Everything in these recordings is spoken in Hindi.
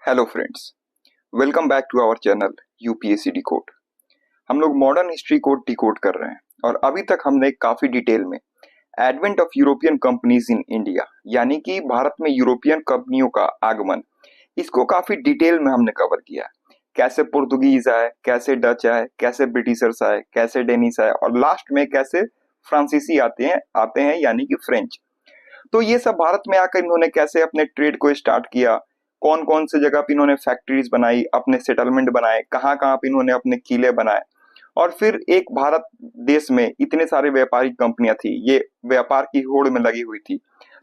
Hello friends, welcome back to our channel UPSC decode. हम लोग मॉडर्न हिस्ट्री को डिकोड कर रहे हैं और अभी तक हमने काफी डिटेल में advent of European companies in India यानी कि भारत में यूरोपियन कंपनियों का आगमन, इसको काफी डिटेल में हमने कवर किया है। कैसे पुर्तगीज आए, कैसे डच आए, कैसे ब्रिटिशर्स आए, कैसे डेनिस आए और लास्ट में कैसे फ्रांसीसी आते हैं यानी कि फ्रेंच। तो ये सब भारत में आकर इन्होंने कैसे अपने ट्रेड को स्टार्ट किया, कौन कौन से जगह पे इन्होंने फैक्ट्रीज बनाई, अपने सेटलमेंट बनाए, कहाँ कहाँ पे इन्होंने अपने किले बनाए और फिर एक भारत देश में इतने सारे व्यापारिक कंपनियां थी, ये व्यापार की होड़ में लगी हुई थी।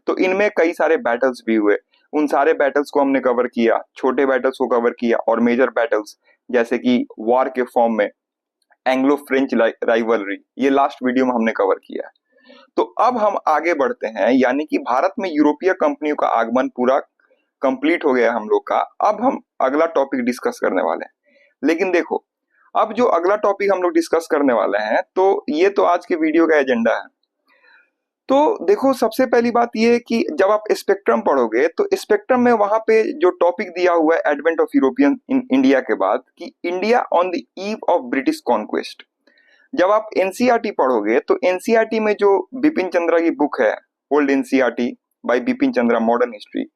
तो इनमें कई सारे बैटल्स भी हुए, उन सारे बैटल्स को हमने कवर किया, छोटे बैटल्स को कवर किया और मेजर बैटल्स जैसे कि वॉर के फॉर्म में एंग्लो फ्रेंच राइवलरी, ये लास्ट वीडियो में हमने कवर किया है। तो अब हम आगे बढ़ते हैं, यानी कि भारत में यूरोपीय कंपनियों का आगमन पूरा कंप्लीट हो गया हम लोग का। अब हम अगला टॉपिक डिस्कस करने वाले हैं। लेकिन देखो, अब जो अगला टॉपिक हम लोग डिस्कस करने वाले हैं, तो ये तो आज के वीडियो का एजेंडा है। तो देखो, सबसे पहली बात ये है कि जब आप स्पेक्ट्रम पढ़ोगे तो स्पेक्ट्रम में वहां पे जो टॉपिक दिया हुआ है advent of European in India के बाद कि India on the eve of British conquest. जब आप एनसीईआरटी पढ़ोगे तो एनसीईआरटी में जो बिपिन चंद्रा की बुक है, old NCERT by Bipin Chandra modern history,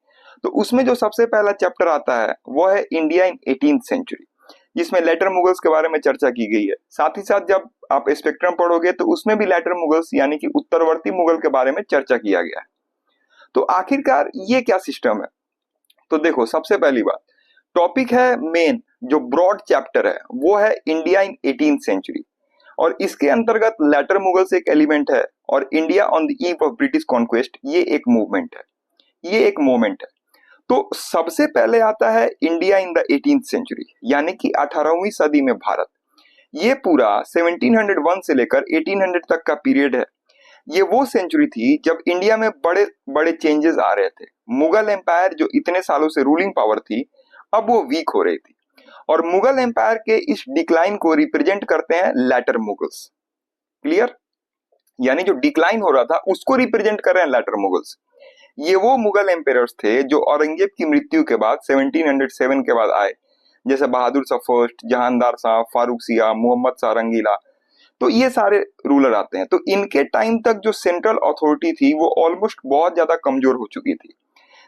तो उसमें जो सबसे पहला चैप्टर आता है वो है इंडिया इन 18th सेंचुरी, जिसमें लेटर मुगल्स के बारे में चर्चा की गई है। साथ ही साथ जब आप स्पेक्ट्रम पढ़ोगे तो उसमें भी लेटर मुगल्स यानी कि उत्तरवर्ती मुगल के बारे में चर्चा किया गया है। तो आखिरकार ये क्या सिस्टम है? तो देखो, सबसे पहली बात, टॉपिक है मेन, जो ब्रॉड चैप्टर है वो है इंडिया इन 18th सेंचुरी और इसके अंतर्गत लेटर मुगल्स एक एलिमेंट है और India on the eve of British conquest ये एक मूवमेंट है, ये एक मोमेंट है। तो सबसे पहले आता है India in the 18th century यानी कि 18वीं सदी में भारत। ये पूरा 1701 से लेकर 1800 तक का पीरियड है। ये वो सेंचुरी थी जब इंडिया में बड़े बड़े चेंजेस आ रहे थे। मुगल एम्पायर जो इतने सालों से रूलिंग पावर थी, अब वो वीक हो रही थी और मुगल एम्पायर के इस डिक्लाइन को रिप्रेजेंट करते हैं लेटर मुगल्स। क्लियर? यानी जो डिक्लाइन हो रहा था उसको रिप्रेजेंट कर रहे हैं लेटर मुगल्स। ये वो मुगल एम्पायर्स थे जो औरंगजेब की मृत्यु के बाद 1707 के बाद आए, जैसे बहादुर शाह फर्स्ट, जहानदार शाह, फारूक सिया, मोहम्मद शाह रंगीला। तो ये सारे रूलर आते हैं। तो इनके टाइम तक जो सेंट्रल अथॉरिटी थी वो ऑलमोस्ट बहुत ज्यादा कमजोर हो चुकी थी।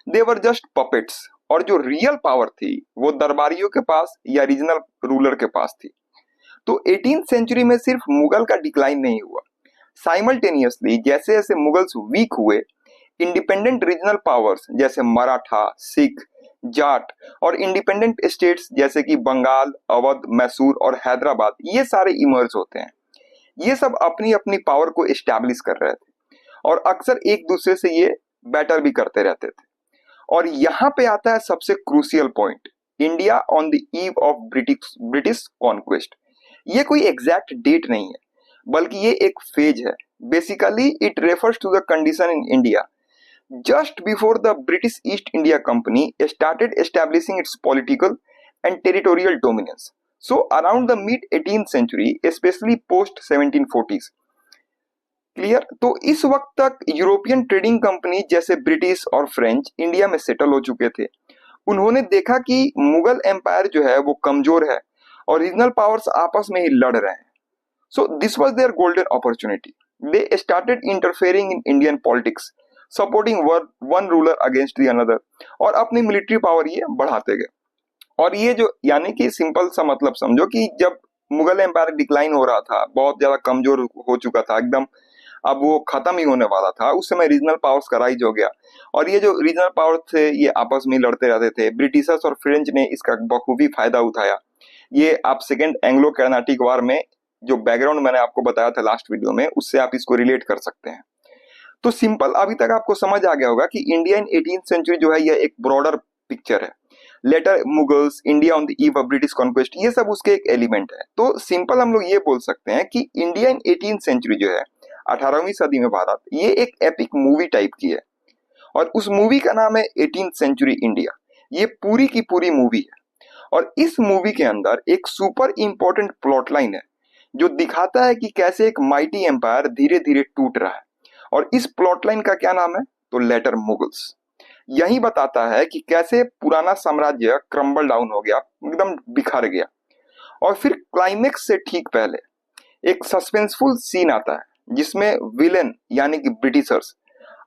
दे वर जस्ट पपेट्स और जो रियल पावर थी वो दरबारियों के पास या रीजनल रूलर के पास थी। तो 18th सेंचुरी में सिर्फ मुगल का डिक्लाइन नहीं हुआ, साइमल्टेनियसली जैसे जैसे मुगल्स वीक हुए, इंडिपेंडेंट रीजनल पावर्स जैसे मराठा, सिख, जाट और इंडिपेंडेंट स्टेट्स जैसे कि बंगाल, अवध, मैसूर और हैदराबाद, ये सारे इमर्ज होते हैं। ये सब अपनी अपनी पावर को एस्टैब्लिश कर रहे थे और अक्सर एक दूसरे से ये बैटल भी करते रहते थे। और यहाँ पे आता है सबसे crucial point, India on the eve of British conquest. ये कोई एग्जैक्ट डेट नहीं है, बल्कि ये एक फेज है। Basically it refers to the condition in India just before the British East India Company started establishing its political and territorial dominance. So around the mid 18th century, especially post 1740s. Clear? तो इस वक्त तक यूरोपियन ट्रेडिंग कंपनी जैसे ब्रिटिश और फ्रेंच इंडिया में सेटल हो चुके थे। उन्होंने देखा कि मुगल एम्पायर जो है वो कमजोर है और रीजनल पावर्स आपस में ही लड़ रहे हैं। So this was their golden opportunity. They started interfering in Indian politics, supporting one ruler against the another और अपनी मिलिट्री पावर ये बढ़ाते गए। और ये जो यानी कि सिंपल सा मतलब समझो कि जब मुगल एम्पायर डिक्लाइन हो रहा था, बहुत ज्यादा कमजोर हो चुका था एकदम, अब वो खत्म ही होने वाला था, उस समय रीजनल पावर्स का राइज हो गया और ये जो रीजनल पावर थे ये आपस में लड़ते रहते थे। ब्रिटिशर्स और फ्रेंच ने इसका बखूबी फायदा उठाया। ये आप सेकेंड एंग्लो कर्नाटिक वार में जो बैकग्राउंड मैंने आपको बताया था लास्ट वीडियो में, उससे आप इसको रिलेट कर सकते हैं। तो सिंपल अभी तक आपको समझ आ गया होगा कि इंडिया इन 18th सेंचुरी जो है यह एक ब्रॉडर पिक्चर है। Later Mughals, India on the eve of British conquest, ये सब उसके एक एलिमेंट है। तो सिंपल हम लोग ये बोल सकते हैं कि इंडिया इन 18th सेंचुरी जो है 18वीं सदी में भारत, ये एक एपिक मूवी टाइप की है और उस मूवी का नाम है 18th सेंचुरी इंडिया। ये पूरी की पूरी मूवी है और इस मूवी के अंदर एक सुपर इंपॉर्टेंट प्लॉट लाइन है जो दिखाता है कि कैसे एक माइटी एम्पायर धीरे धीरे टूट रहा है और इस प्लॉट लाइन का क्या नाम है? तो लेटर मुगल्स। यही बताता है कि कैसे पुराना साम्राज्य क्रम्बल डाउन हो गया, एकदम बिखर गया। और फिर क्लाइमेक्स से ठीक पहले एक सस्पेंसफुल सीन आता है जिसमें विलेन यानी कि ब्रिटिशर्स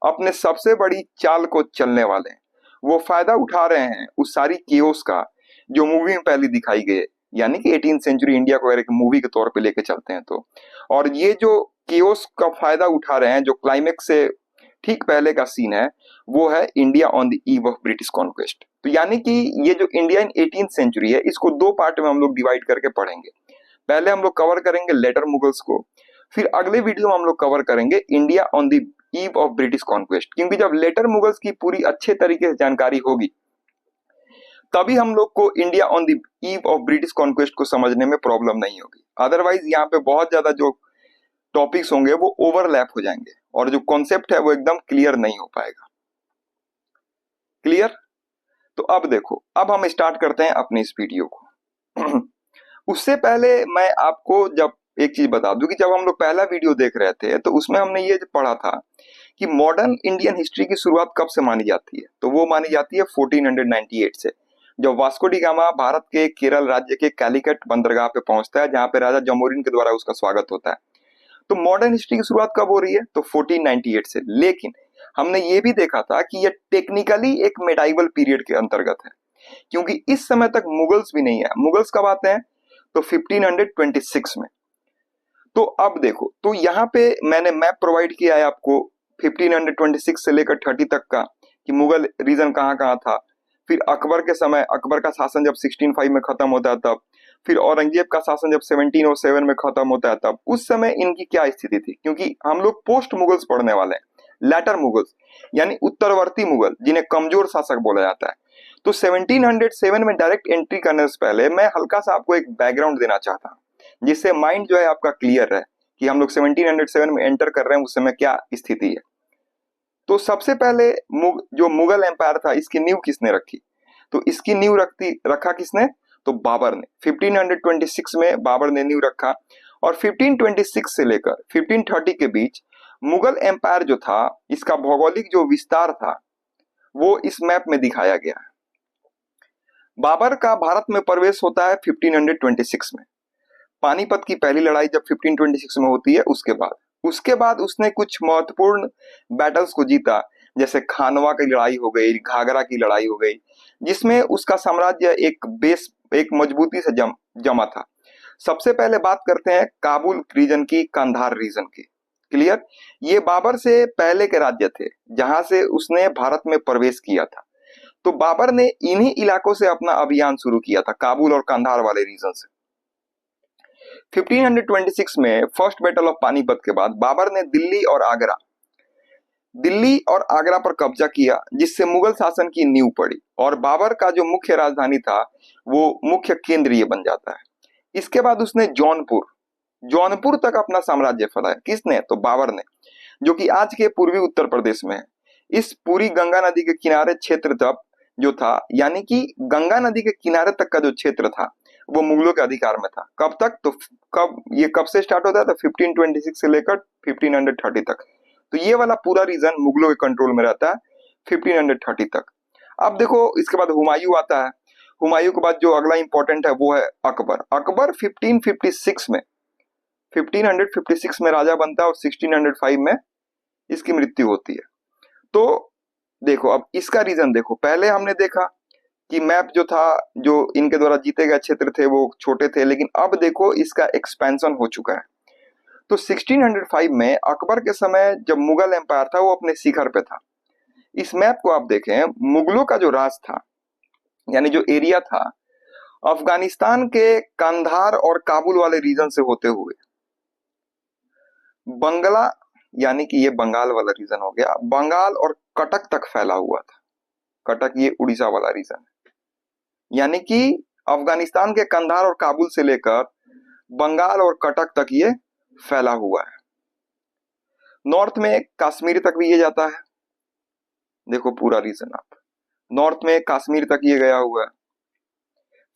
अपने सबसे बड़ी चाल को चलने वाले हैं। वो फायदा उठा रहे हैं उस सारी केओस का जो मूवी में पहले दिखाई गई है, यानी कि 18th सेंचुरी इंडिया को अगर एक मूवी के तौर पे लेके चलते हैं तो। और ये जो केओस का फायदा उठा रहे हैं, जो क्लाइमेक्स से ठीक पहले का सीन है, वो है India on the eve of British conquest. तो यानी कि ये जो इंडिया इन 18th सेंचुरी है, इसको दो पार्ट में हम लोग डिवाइड करके पढ़ेंगे। पहले हम लोग कवर करेंगे लेटर मुगल्स को, फिर अगले वीडियो में हम लोग कवर करेंगे India on the eve of British conquest. क्योंकि जब लेटर मुगल्स की पूरी अच्छे तरीके से जानकारी होगी तभी हम लोग को India on the eve of British conquest को समझने में प्रॉब्लम नहीं होगी। अदरवाइज यहाँ पे बहुत ज्यादा जो टॉपिक्स होंगे वो ओवरलैप हो जाएंगे और जो कॉन्सेप्ट है वो एकदम क्लियर नहीं हो पाएगा। क्लियर? तो अब देखो, अब हम स्टार्ट करते हैं अपनी इस वीडियो को। उससे पहले मैं आपको जब एक चीज बता दूं कि जब हम लोग पहला वीडियो देख रहे थे तो उसमें हमने ये पढ़ा था कि मॉडर्न इंडियन हिस्ट्री की शुरुआत कब से मानी जाती है। तो वो मानी जाती है 1498 से, जब वास्को डी गामा भारत के केरल राज्य के कैलिकट बंदरगाह पे पहुंचता है, जहां पे राजा जमोरिन के द्वारा उसका स्वागत होता है। तो मॉडर्न हिस्ट्री की शुरुआत कब हो रही है? तो 1498 से। लेकिन हमने ये भी देखा था कि ये टेक्निकली एक मेडाइवल पीरियड के अंतर्गत है, क्योंकि इस समय तक मुगल्स भी नहीं है। मुगल्स कब आते हैं? तो 1526 में। तो अब देखो, तो यहाँ पे मैंने मैप प्रोवाइड किया है आपको 1526 से लेकर 30 तक का, कि मुगल रीजन कहाँ कहाँ था। फिर अकबर के समय, अकबर का शासन जब 1605 में खत्म होता है तब, फिर औरंगजेब का शासन जब 1707 में खत्म होता है तब, उस समय इनकी क्या स्थिति थी। क्योंकि हम लोग पोस्ट मुगल्स पढ़ने वाले हैं, लेटर मुगल्स यानी उत्तरवर्ती मुगल, जिन्हें कमजोर शासक बोला जाता है। तो 1707 में डायरेक्ट एंट्री करने से पहले मैं हल्का सा आपको एक बैकग्राउंड देना चाहता हूँ, जिससे माइंड जो है आपका क्लियर है कि हम लोग 1707 में एंटर कर रहे हैं, उस समय क्या स्थिति है। तो सबसे पहले जो मुगल एम्पायर था, इसकी नींव किसने रखी? तो इसकी नींव रखा किसने? तो बाबर ने। 1526 में बाबर ने नींव रखा। और 1526 से लेकर 1530 के बीच मुगल एम्पायर जो था, इसका भौगोलिक जो विस्तार था वो इस मैप में दिखाया गया है। बाबर का भारत में प्रवेश होता है 1526 में। पानीपत की पहली लड़ाई जब 1526 में होती है, उसके बाद उसने कुछ महत्वपूर्ण बैटल्स को जीता, जैसे खानवा की लड़ाई हो गई, घाघरा की लड़ाई हो गई, जिसमें उसका साम्राज्य एक मजबूती से जमा था। सबसे पहले बात करते हैं काबुल रीजन की, कंधार रीजन की। क्लियर? ये बाबर से पहले के राज्य थे जहां से उसने भारत में प्रवेश किया था। तो बाबर ने इन्हीं इलाकों से अपना अभियान शुरू किया था, काबुल और कंधार वाले रीजन से। 1526 में फर्स्ट बैटल ऑफ पानीपत के बाद बाबर ने दिल्ली और आगरा पर कब्जा किया, जिससे मुगल शासन की नींव पड़ी और बाबर का जो मुख्य राजधानी था वो मुख्य केंद्र ये बन जाता है। इसके बाद उसने जौनपुर तक अपना साम्राज्य फैलाया। किसने? तो बाबर ने, जो कि आज के पूर्वी उत्तर प्रदेश में है। इस पूरी गंगा नदी के किनारे क्षेत्र तक जो था, यानी कि गंगा नदी के किनारे तक का जो क्षेत्र था वो मुगलों के अधिकार में था। कब तक? तो कब से स्टार्ट होता है? तो 1526 से लेकर 1530 तक। तो ये वाला पूरा रीजन मुगलों के कंट्रोल में रहता है 1530 तक। अब देखो, इसके बाद हुमायूं आता है। हुमायूं के बाद जो अगला इंपॉर्टेंट है वो है अकबर। अकबर 1556 में राजा बनता है और 1605 में इसकी मृत्यु होती है। तो देखो, अब इसका रीजन देखो। पहले हमने देखा कि मैप जो था, जो इनके द्वारा जीते गए क्षेत्र थे वो छोटे थे, लेकिन अब देखो इसका एक्सपेंशन हो चुका है। तो 1605 में अकबर के समय जब मुगल एम्पायर था वो अपने शिखर पे था। इस मैप को आप देखें, मुगलों का जो राज था, यानी जो एरिया था, अफगानिस्तान के कंधार और काबुल वाले रीजन से होते हुए बंगला, यानी कि ये बंगाल वाला रीजन हो गया, बंगाल और कटक तक फैला हुआ था। कटक ये उड़ीसा वाला रीजन है। यानी कि अफगानिस्तान के कंधार और काबुल से लेकर बंगाल और कटक तक ये फैला हुआ है। नॉर्थ में कश्मीर तक भी ये जाता है। देखो पूरा रीजन, आप नॉर्थ में कश्मीर तक ये गया हुआ है।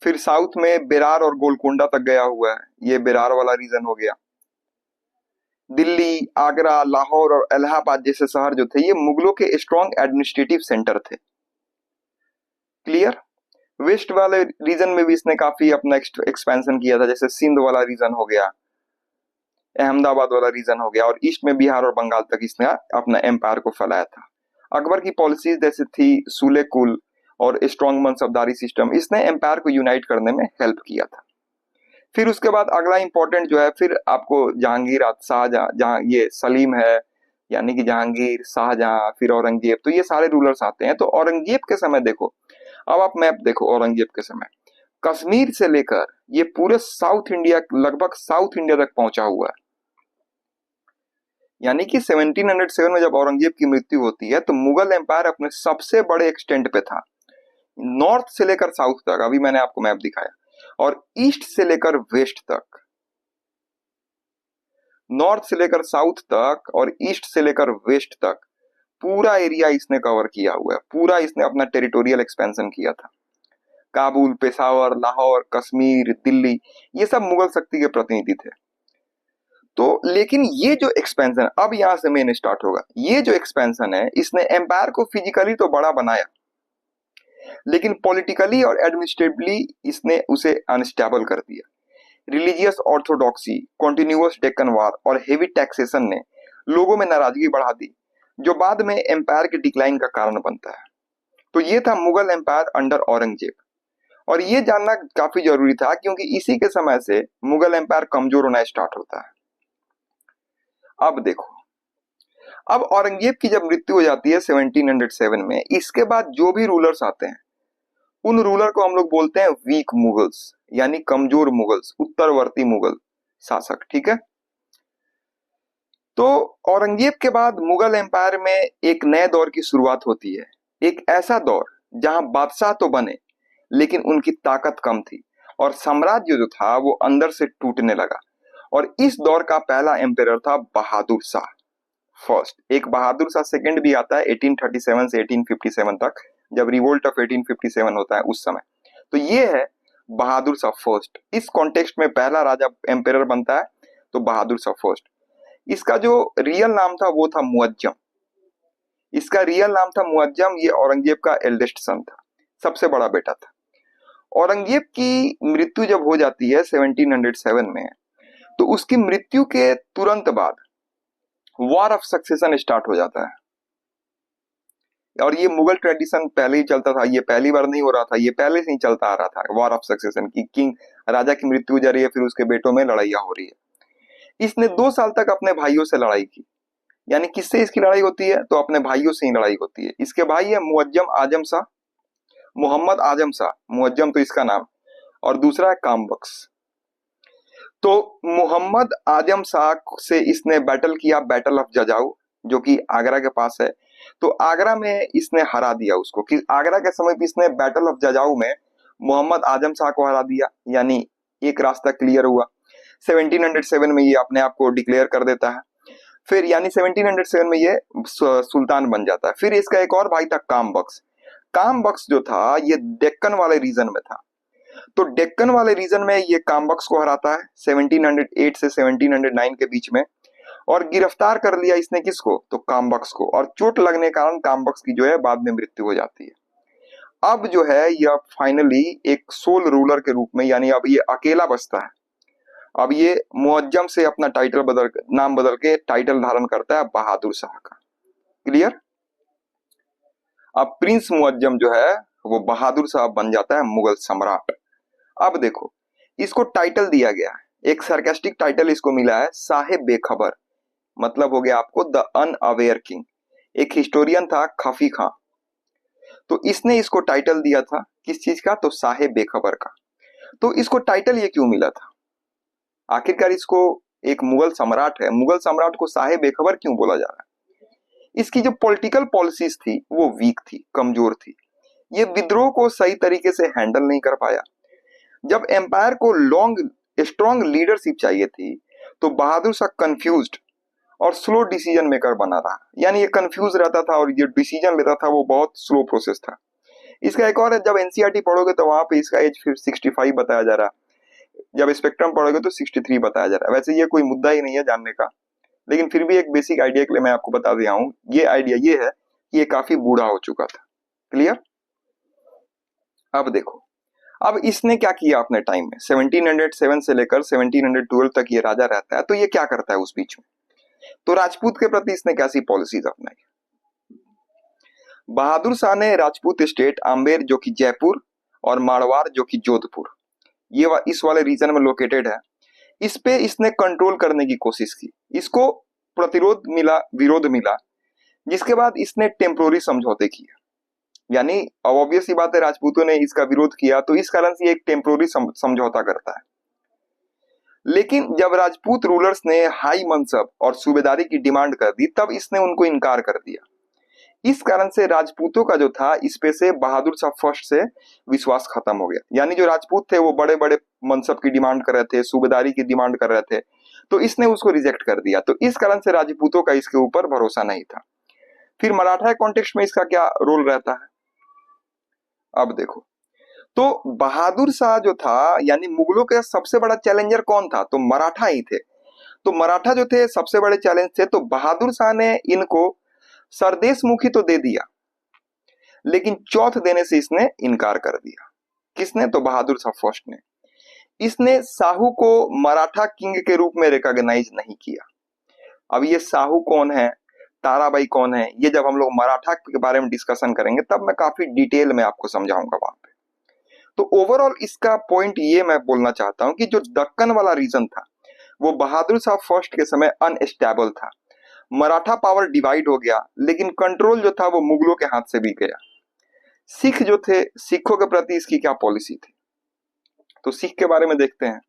फिर साउथ में बेरार और गोलकोंडा तक गया हुआ है, ये बेरार वाला रीजन हो गया। दिल्ली, आगरा, लाहौर और इलाहाबाद जैसे शहर जो थे, ये मुगलों के स्ट्रॉन्ग एडमिनिस्ट्रेटिव सेंटर थे। क्लियर। वेस्ट वाले रीजन में भी इसने काफी अपना एक्सपेंशन किया था, जैसे सिंध वाला रीजन हो गया, अहमदाबाद वाला रीजन हो गया, और ईस्ट में बिहार और बंगाल तक इसने अपना एम्पायर को फैलाया था। अकबर की पॉलिसीज जैसे थी सूले कुल और स्ट्रॉन्ग मनसबदारी सिस्टम, इसने एम्पायर को यूनाइट करने में हेल्प किया था। फिर उसके बाद अगला इंपॉर्टेंट जो है, फिर आपको जहांगीर, शाहजहां, जहां ये सलीम है, यानी कि जहांगीर, शाहजहां, फिर औरंगजेब, तो ये सारे रूलर्स आते हैं। तो औरंगजेब के समय देखो, अब आप मैप देखो औरंगजेब के समय, कश्मीर से लेकर ये पूरे साउथ इंडिया, लगभग साउथ इंडिया तक पहुंचा हुआ है। यानी कि 1707 में जब औरंगजेब की मृत्यु होती है तो मुगल एम्पायर अपने सबसे बड़े एक्सटेंट पे था, नॉर्थ से लेकर साउथ तक, अभी मैंने आपको मैप दिखाया, और ईस्ट से लेकर वेस्ट तक, नॉर्थ से लेकर साउथ तक और ईस्ट से लेकर वेस्ट तक पूरा एरिया इसने कवर किया हुआ है। पूरा इसने अपना टेरिटोरियल एक्सपेंशन किया था। काबुल, पेशावर, लाहौर, कश्मीर, दिल्ली, ये सब मुगल शक्ति के प्रतिनिधि थे। तो लेकिन ये जो एक्सपेंशन, अब यहां से मेन स्टार्ट होगा, ये जो एक्सपेंशन है इसने एम्पायर को फिजिकली तो बड़ा बनाया, लेकिन पॉलिटिकली और एडमिनिस्ट्रेटिवली इसने उसे अनस्टेबल कर दिया। रिलीजियस ऑर्थोडॉक्सी, कॉन्टिन्यूअस डेक्कन वार और हेवी टैक्सेशन ने लोगों में नाराजगी बढ़ा दी, जो बाद में एम्पायर के डिक्लाइन का कारण बनता है। तो ये था मुगल एम्पायर अंडर औरंगजेब, और ये जानना काफी जरूरी था क्योंकि इसी के समय से मुगल एम्पायर कमजोर होना स्टार्ट होता है। अब देखो, अब औरंगजेब की जब मृत्यु हो जाती है 1707 में, इसके बाद जो भी रूलर्स आते हैं उन रूलर को हम लोग बोलते हैं वीक मुगल्स, यानी कमजोर मुगल्स, उत्तरवर्ती मुगल शासक। ठीक है। तो औरंगजेब के बाद मुगल एम्पायर में एक नए दौर की शुरुआत होती है, एक ऐसा दौर जहां बादशाह तो बने लेकिन उनकी ताकत कम थी और साम्राज्य जो था वो अंदर से टूटने लगा। और इस दौर का पहला एम्पेरर था बहादुर शाह फर्स्ट। एक बहादुर शाह सेकंड भी आता है 1837 से 1857 तक, जब रिवोल्ट ऑफ 1857 होता है उस समय। तो ये है बहादुर शाह फर्स्ट। इस कॉन्टेक्स्ट में पहला राजा एम्पेरर बनता है, तो बहादुर शाह फर्स्ट। इसका जो रियल नाम था वो था मुअज्जम। इसका रियल नाम था मुअज्जम। ये औरंगजेब का एल्डेस्ट सन था, सबसे बड़ा बेटा था। औरंगजेब की मृत्यु जब हो जाती है 1707 में, तो उसकी मृत्यु के तुरंत बाद वॉर ऑफ सक्सेशन स्टार्ट हो जाता है। और ये मुगल ट्रेडिशन पहले ही चलता था, ये पहली बार नहीं हो रहा था, ये पहले से ही चलता आ रहा था वॉर ऑफ सक्सेशन की। किंग, राजा की मृत्यु हो जा रही है, फिर उसके बेटों में लड़ाइयां हो रही है। इसने 2 साल तक अपने भाइयों से लड़ाई की। यानी किससे इसकी लड़ाई होती है? तो अपने भाइयों से ही लड़ाई होती है। इसके भाई है मुअज्जम आजम शाह, मोहम्मद आजम शाह, मुअज्जम तो इसका नाम, और दूसरा है कामबख्श। तो मोहम्मद आजम शाह से इसने बैटल किया, बैटल ऑफ जजाऊ, जो कि आगरा के पास है। तो आगरा में इसने हरा दिया उसको, कि आगरा के समय भी इसने बैटल ऑफ जजाऊ में मोहम्मद आजम शाह को हरा दिया, यानी एक रास्ता क्लियर हुआ। 1707 में ये अपने आप को डिक्लेयर कर देता है। फिर यानी 1707 में ये सुल्तान बन जाता है। फिर इसका एक और भाई था कामबख्श। कामबख्श जो था ये डेक्कन वाले रीजन में था। तो डेक्कन वाले रीजन में ये कामबख्श को हराता है 1708 से 1709 के बीच में, और गिरफ्तार कर लिया इसने किसको? तो कामबख्श को। और चोट लगने के कारण कामबख्श की जो है बाद में मृत्यु हो जाती है। अब जो है यह फाइनली एक सोल रूलर के रूप में, यानी अब ये अकेला बचता है। अब ये मुअज्जम से अपना नाम बदल के टाइटल धारण करता है बहादुर शाह का। क्लियर। अब प्रिंस मुअज्जम जो है वो बहादुर शाह बन जाता है मुगल सम्राट। अब देखो, इसको टाइटल दिया गया है, एक सरकास्टिक टाइटल इसको मिला है, साहेब बेखबर। मतलब हो गया आपको द अनअवेयर किंग। एक हिस्टोरियन था खफी खां, तो इसने इसको टाइटल दिया था किस चीज का? तो साहेब बेखबर का। तो इसको टाइटल ये क्यों मिला था? आखिरकार इसको, एक मुगल सम्राट है, मुगल सम्राट को साहेब बेखबर क्यों बोला जा रहा है? इसकी जो पॉलिटिकल पॉलिसीज थी वो वीक थी, कमजोर थी। ये विद्रोह को सही तरीके से हैंडल नहीं कर पाया। जब एम्पायर को स्ट्रॉन्ग लीडरशिप चाहिए थी, तो बहादुर शाह कंफ्यूज्ड और स्लो डिसीजन मेकर बना रहा। यानी ये कंफ्यूज रहता था और ये डिसीजन लेता था वो बहुत स्लो प्रोसेस था। इसका एक और है, जब एनसीईआरटी पढ़ोगे तो वहां पे इसका एज फिर 65 बताया जा रहा है, जब स्पेक्ट्रम पढ़ोगे तो 63 बताया जा रहा है। वैसे ये कोई मुद्दा ही नहीं है जानने का, लेकिन फिर भी एक बेसिक आइडिया के लिए मैं आपको बता दिया हूँ। ये आइडिया ये है कि ये काफी बूढ़ा हो चुका था। क्लियर। अब देखो, अब इसने क्या किया अपने टाइम में, 1707 से लेकर 1712 तक ये राजा रहता है, तो ये क्या करता है उस बीच में? तो राजपूत के प्रति इसने कैसी पॉलिसीज अपनाई? बहादुर शाह ने राजपूत स्टेट आम्बेर जो कि जयपुर और मारवाड़ जो कि जोधपुर, इस वाले रीजन में लोकेटेड है, इस पे इसने कंट्रोल करने की कोशिश की। इसको प्रतिरोध मिला, विरोध मिला, जिसके बाद इसने टेम्पोररी समझौते किए। यानी अब ऑब्वियस सी बात है, राजपूतों ने इसका विरोध किया तो इस कारण से ये एक टेम्पोररी समझौता करता है। लेकिन जब राजपूत रूलर्स ने हाई मनसब और सूबेदारी की डिमांड कर दी, तब इसने उनको इनकार कर दिया। इस कारण से राजपूतों का जो था इस पे से बहादुर शाह फर्स्ट से विश्वास खत्म हो गया। यानी जो राजपूत थे वो बड़े बड़े मनसब की डिमांड कर रहे थे, सूबेदारी की डिमांड कर रहे थे, तो इसने उसको रिजेक्ट कर दिया। तो इस कारण से राजपूतों का इसके ऊपर भरोसा नहीं था। फिर मराठा कॉन्टेक्स्ट में इसका क्या रोल रहता है, अब देखो। तो बहादुर शाह जो था, यानी मुगलों के सबसे बड़ा चैलेंजर कौन था? तो मराठा ही थे। तो मराठा जो थे सबसे बड़े चैलेंज थे, तो बहादुर शाह ने इनको सरदेश मुखी तो दे दिया, लेकिन चौथ देने से इसने इनकार कर दिया। किसने? तो बहादुर शाह फर्स्ट ने। इसने साहू को मराठा किंग के रूप में रिकॉग्नाइज नहीं किया। अब ये साहू कौन है, ताराबाई कौन है, ये जब हम लोग मराठा के बारे में डिस्कशन करेंगे तब मैं काफी डिटेल में आपको समझाऊंगा वहां पे। तो ओवरऑल इसका पॉइंट ये मैं बोलना चाहता हूं कि जो दक्कन वाला रीजन था वो बहादुर शाह फर्स्ट के समय अनस्टेबल था। मराठा पावर डिवाइड हो गया, लेकिन कंट्रोल जो था वो मुगलों के हाथ से भी गया। सिख जो थे, सिखों के प्रति इसकी क्या पॉलिसी थी, तो सिख के बारे में देखते हैं।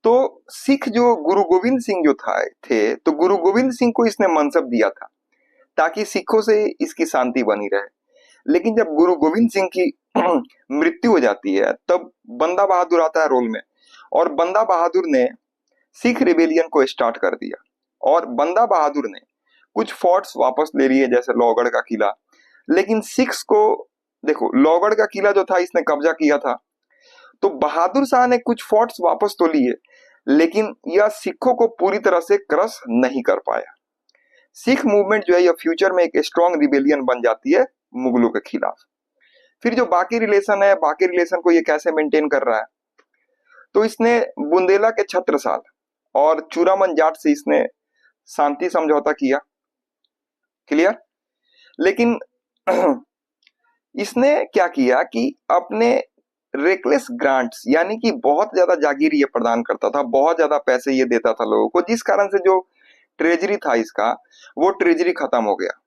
तो सिख जो गुरु गोविंद सिंह जो थे, तो गुरु गोविंद सिंह को इसने मनसब दिया था ताकि सिखों से इसकी शांति बनी रहे। लेकिन जब गुरु गोविंद सिंह की मृत्यु हो जाती है, तब बंदा बहादुर आता है रोल में, और बंदा बहादुर ने सिख रिबेलियन को स्टार्ट कर दिया। और बंदा बहादुर ने कुछ फोर्ट्स वापस ले लिए, जैसे लोहगढ़ का किला। लेकिन सिख्स को देखो, लोहगढ़ का किला जो था इसने कब्जा किया था, तो बहादुर शाह ने कुछ फोर्ट्स वापस तो लिए, लेकिन यह सिखों को पूरी तरह से क्रश नहीं कर पाया। सिख मूवमेंट जो है यह फ्यूचर में एक स्ट्रॉन्ग रिबेलियन बन जाती है मुगलों के खिलाफ। फिर जो बाकी रिलेशन है, बाकी रिलेशन को ये कैसे मेंटेन कर रहा है, तो इसने बुंदेला के छत्रसाल और चूड़ामन जाट से इसने शांति समझौता किया। क्लियर? लेकिन इसने क्या किया कि अपने रेकलेस ग्रांट्स, यानी कि बहुत ज्यादा जागीर ये प्रदान करता था, बहुत ज्यादा पैसे ये देता था लोगों को, जिस कारण से जो ट्रेजरी था इसका, वो ट्रेजरी खत्म हो गया,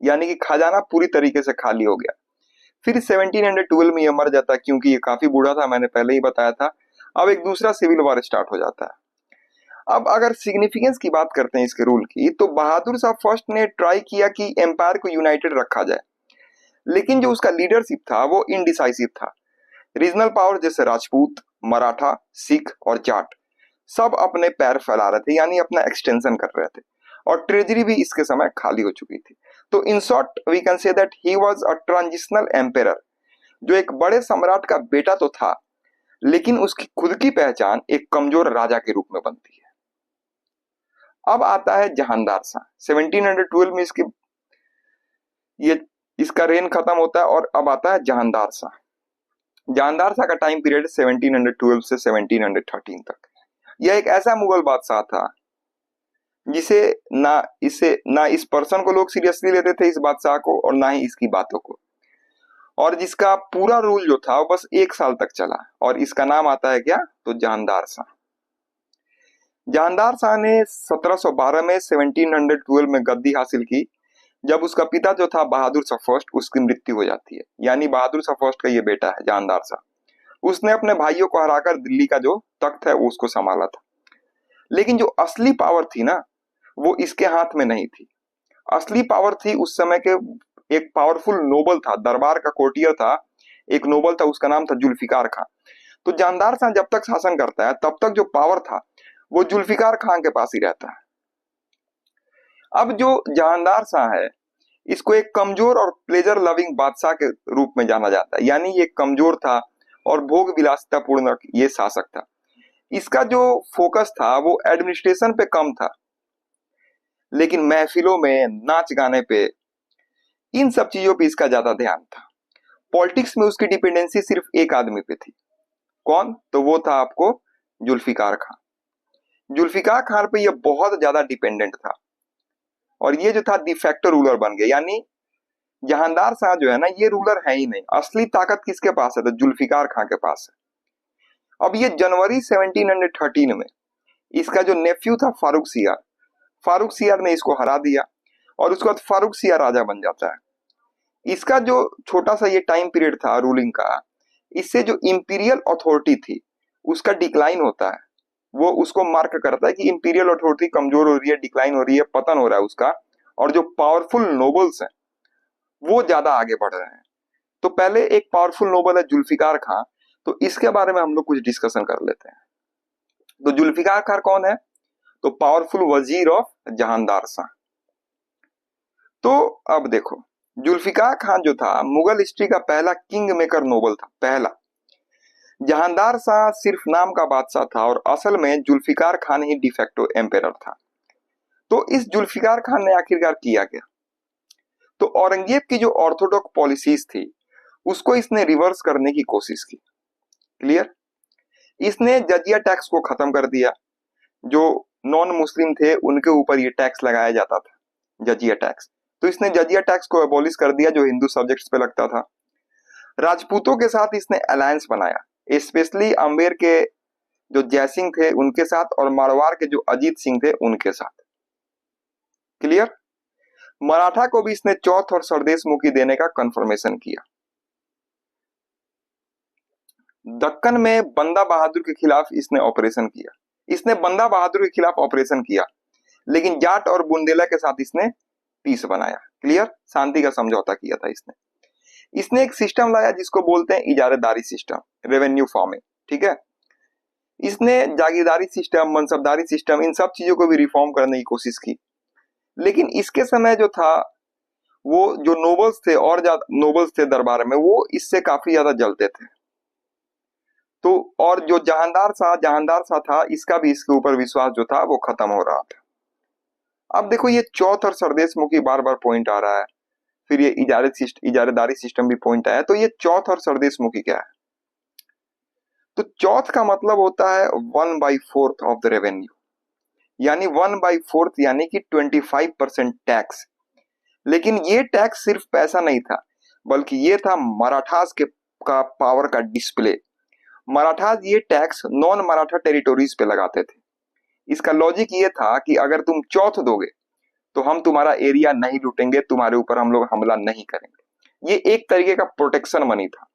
यानी कि खजाना पूरी तरीके से खाली हो गया। फिर 1712 में ये मर जाता है, क्योंकि ये काफी बूढ़ा था, मैंने पहले ही बताया था। अब एक दूसरा सिविल वॉर स्टार्ट हो जाता है। अब अगर सिग्निफिकेंस की बात करते हैं इसके रूल की, तो बहादुर शाह फर्स्ट ने ट्राई किया कि एम्पायर को यूनाइटेड रखा जाए, लेकिन जो उसका लीडरशिप था वो इनडिसाइसिव था। रीजनल पावर जैसे राजपूत, मराठा, सिख और जाट सब अपने पैर फैला रहे थे, यानी अपना एक्सटेंशन कर रहे थे, और ट्रेजरी भी इसके समय खाली हो चुकी थी। तो in short we can say that he was a transitional emperor, जो एक बड़े सम्राट का बेटा तो था, लेकिन उसकी खुद की पहचान एक कमजोर राजा के रूप में बनती है। अब आता है जहानदार शाह। 1712 में इसका रेन खत्म होता है, और अब आता है जहानदार शाह। जहानदार शाह का टाइम पीरियड 1712 से 1713 तक। यह एक ऐसा मुगल बादशाह था जिसे ना इस पर्सन को लोग सीरियसली लेते थे, इस बादशाह को, और ना ही इसकी बातों को, और जिसका पूरा रूल जो था वो बस 1 साल तक चला, और इसका नाम आता है क्या? तो जहानदार शाह। जहानदार शाह ने 1712 में 1712 में गद्दी हासिल की, जब उसका पिता जो था बहादुर शाह फर्स्ट, उसकी मृत्यु हो जाती है। यानी बहादुर शाह फर्स्ट का ये बेटा है जहानदार शाह। उसने अपने भाइयों को हराकर दिल्ली का जो तख्त है वो उसको संभाला था। लेकिन जो असली पावर थी ना, वो इसके हाथ में नहीं थी। असली पावर थी उस समय के एक पावरफुल नोबल था, दरबार का कोर्टियर था, एक नोबल था, उसका नाम था जुल्फिकार खान। तो जहानदार शाह जब तक शासन करता है तब तक जो पावर था वो जुल्फिकार खान के पास ही रहता है। अब जो जहानदार शाह है, इसको एक कमजोर और प्लेजर लविंग बादशाह के रूप में जाना जाता है। यानी ये कमजोर था और भोग विलासिता पूर्ण ये शासक था। इसका जो फोकस था वो एडमिनिस्ट्रेशन पे कम था, लेकिन महफिलों में, नाच गाने पे, इन सब चीजों पे इसका ज्यादा ध्यान था। पॉलिटिक्स में उसकी डिपेंडेंसी सिर्फ एक आदमी पे थी। कौन? तो वो था आपको जुल्फिकार खान। जुल्फिकार खान पे ये बहुत ज्यादा डिपेंडेंट था और ये जो था डिफेक्टो रूलर बन गया। यानी जहांदार शाह जो है ना, ये रूलर है ही नहीं। असली ताकत किसके पास है? तो जुल्फिकार खान के पास है। अब ये जनवरी 1713 में इसका जो नेफ्यू था फारूक सियार ने इसको हरा दिया और उसके बाद फारूक सियार राजा बन जाता है। इसका जो छोटा सा ये टाइम पीरियड था रूलिंग का, इससे जो इंपीरियल अथॉरिटी थी उसका डिक्लाइन होता है। वो उसको मार्क करता है कि इंपीरियल अथॉरिटी कमजोर हो रही है, डिक्लाइन हो रही है, पतन हो रहा है उसका, और जो पावरफुल नोबल्स हैं वो ज्यादा आगे बढ़ रहे हैं। तो पहले एक पावरफुल नोबल है जुल्फिकार खान, तो इसके बारे में हम लोग कुछ डिस्कशन कर लेते हैं। तो जुल्फिकार खान कौन है? तो पावरफुल वजीर ऑफ जहांदार शाह। तो अब देखो, जुल्फिकार खान जो था मुगल हिस्ट्री का पहला किंग मेकर नोबल था, पहला। जहांदार शाह सिर्फ नाम का बादशाह था और असल में जुल्फिकार खान ही डिफेक्टो एम्पेरर था। तो इस जुल्फिकार खान ने आखिरकार किया क्या? तो औरंगजेब की जो ऑर्थोडॉक्स पॉलिसीज थी उसको इसने रिवर्स करने की कोशिश की। क्लियर? इसने जजिया टैक्स को खत्म कर दिया। जो नॉन मुस्लिम थे उनके ऊपर ये टैक्स लगाया जाता था, जजिया टैक्स। तो इसने जजिया टैक्स को एबॉलिश कर दिया जो हिंदू सब्जेक्ट्स पे लगता था। राजपूतों के साथ इसने अलायंस बनाया, स्पेशली अम्बेर के जो जयसिंह थे उनके साथ और मारवाड़ के जो अजीत सिंह थे उनके साथ। क्लियर? मराठा को भी इसने चौथ और सरदेश मुखी देने का कंफर्मेशन किया। दक्कन में बंदा बहादुर के खिलाफ इसने ऑपरेशन किया। इसने बंदा बहादुर के खिलाफ ऑपरेशन किया, लेकिन जाट और बुंदेला के साथ इसने पीस बनाया। क्लियर? शांति का समझौता किया था इसने एक सिस्टम लाया जिसको बोलते हैं इजारेदारी सिस्टम, रेवेन्यू फार्मिंग। ठीक है? इसने जागीरदारी सिस्टम, मनसबदारी सिस्टम, इन सब चीजों को भी रिफॉर्म करने की कोशिश की। लेकिन इसके समय जो था वो जो नोबल्स थे और ज्यादा नोबल्स थे दरबार में, वो इससे काफी ज्यादा जलते थे। तो और जो जहांदार शाह था, इसका भी इसके ऊपर विश्वास जो था वो खत्म हो रहा था। अब देखो, ये चौथ और सरदेश मुखी बार बार पॉइंट आ रहा है, फिर ये इजारेदारी सिस्टम भी पॉइंट आया। तो ये चौथ और सरदेश मुखी क्या है? तो चौथ का मतलब होता है 1/4 ऑफ द रेवेन्यू, यानी 1/4 यानी कि 25% टैक्स। लेकिन ये टैक्स सिर्फ पैसा नहीं था, बल्कि ये था मराठास के का पावर का डिस्प्ले। मराठास ये टैक्स नॉन मराठा टेरिटोरीज पे लगाते थे। इसका लॉजिक ये था कि अगर तुम चौथ दोगे तो हम तुम्हारा एरिया नहीं लूटेंगे, तुम्हारे ऊपर हम लोग हमला नहीं करेंगे। ये एक तरीके का प्रोटेक्शन मनी था,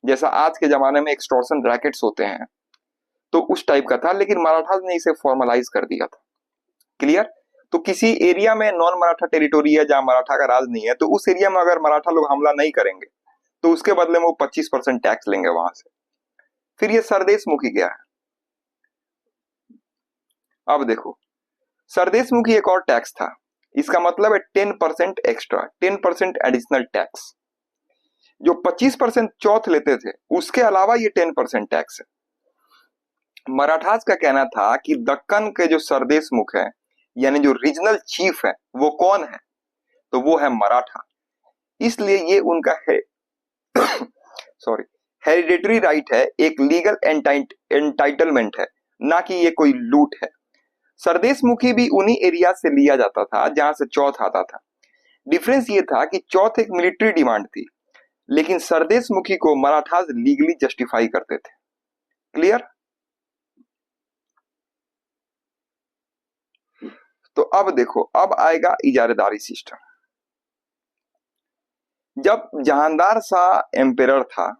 जैसा आज के जमाने में एक्सटॉर्शन रैकेट्स होते हैं, तो उस टाइप का था। लेकिन मराठास ने इसे फॉर्मलाइज कर दिया था। क्लियर? तो किसी एरिया में नॉन मराठा टेरिटोरी है जहां मराठा का राज नहीं है, तो उस एरिया में अगर मराठा लोग हमला नहीं करेंगे तो उसके बदले में वो 25% टैक्स लेंगे वहां से। फिर ये सरदेश मुखी गया है। अब देखो, सरदेश मुखी एक और टैक्स था। इसका मतलब है 10% एक्स्ट्रा, 10% एडिशनल टैक्स। जो 25% चौथ लेते थे उसके अलावा ये 10% टैक्स है। मराठास का कहना था कि दक्कन के जो सरदेश मुख है, यानी जो रीजनल चीफ है, वो कौन है? तो वो है मराठा। इसलिए ये उनका है सॉरी हेरिडेटरी राइट है, एक लीगल एंटाइटलमेंट है, ना कि ये कोई लूट है। सरदेश मुखी भी उन्हीं एरिया से लिया जाता था जहां से चौथ आता था। डिफरेंस ये था कि चौथ एक मिलिट्री डिमांड थी, लेकिन सरदेश मुखी को मराठास लीगली जस्टिफाई करते थे। क्लियर? तो अब देखो, अब आएगा इजारेदारी सिस्टम। जब जहांदार शाह एम्पेरर था,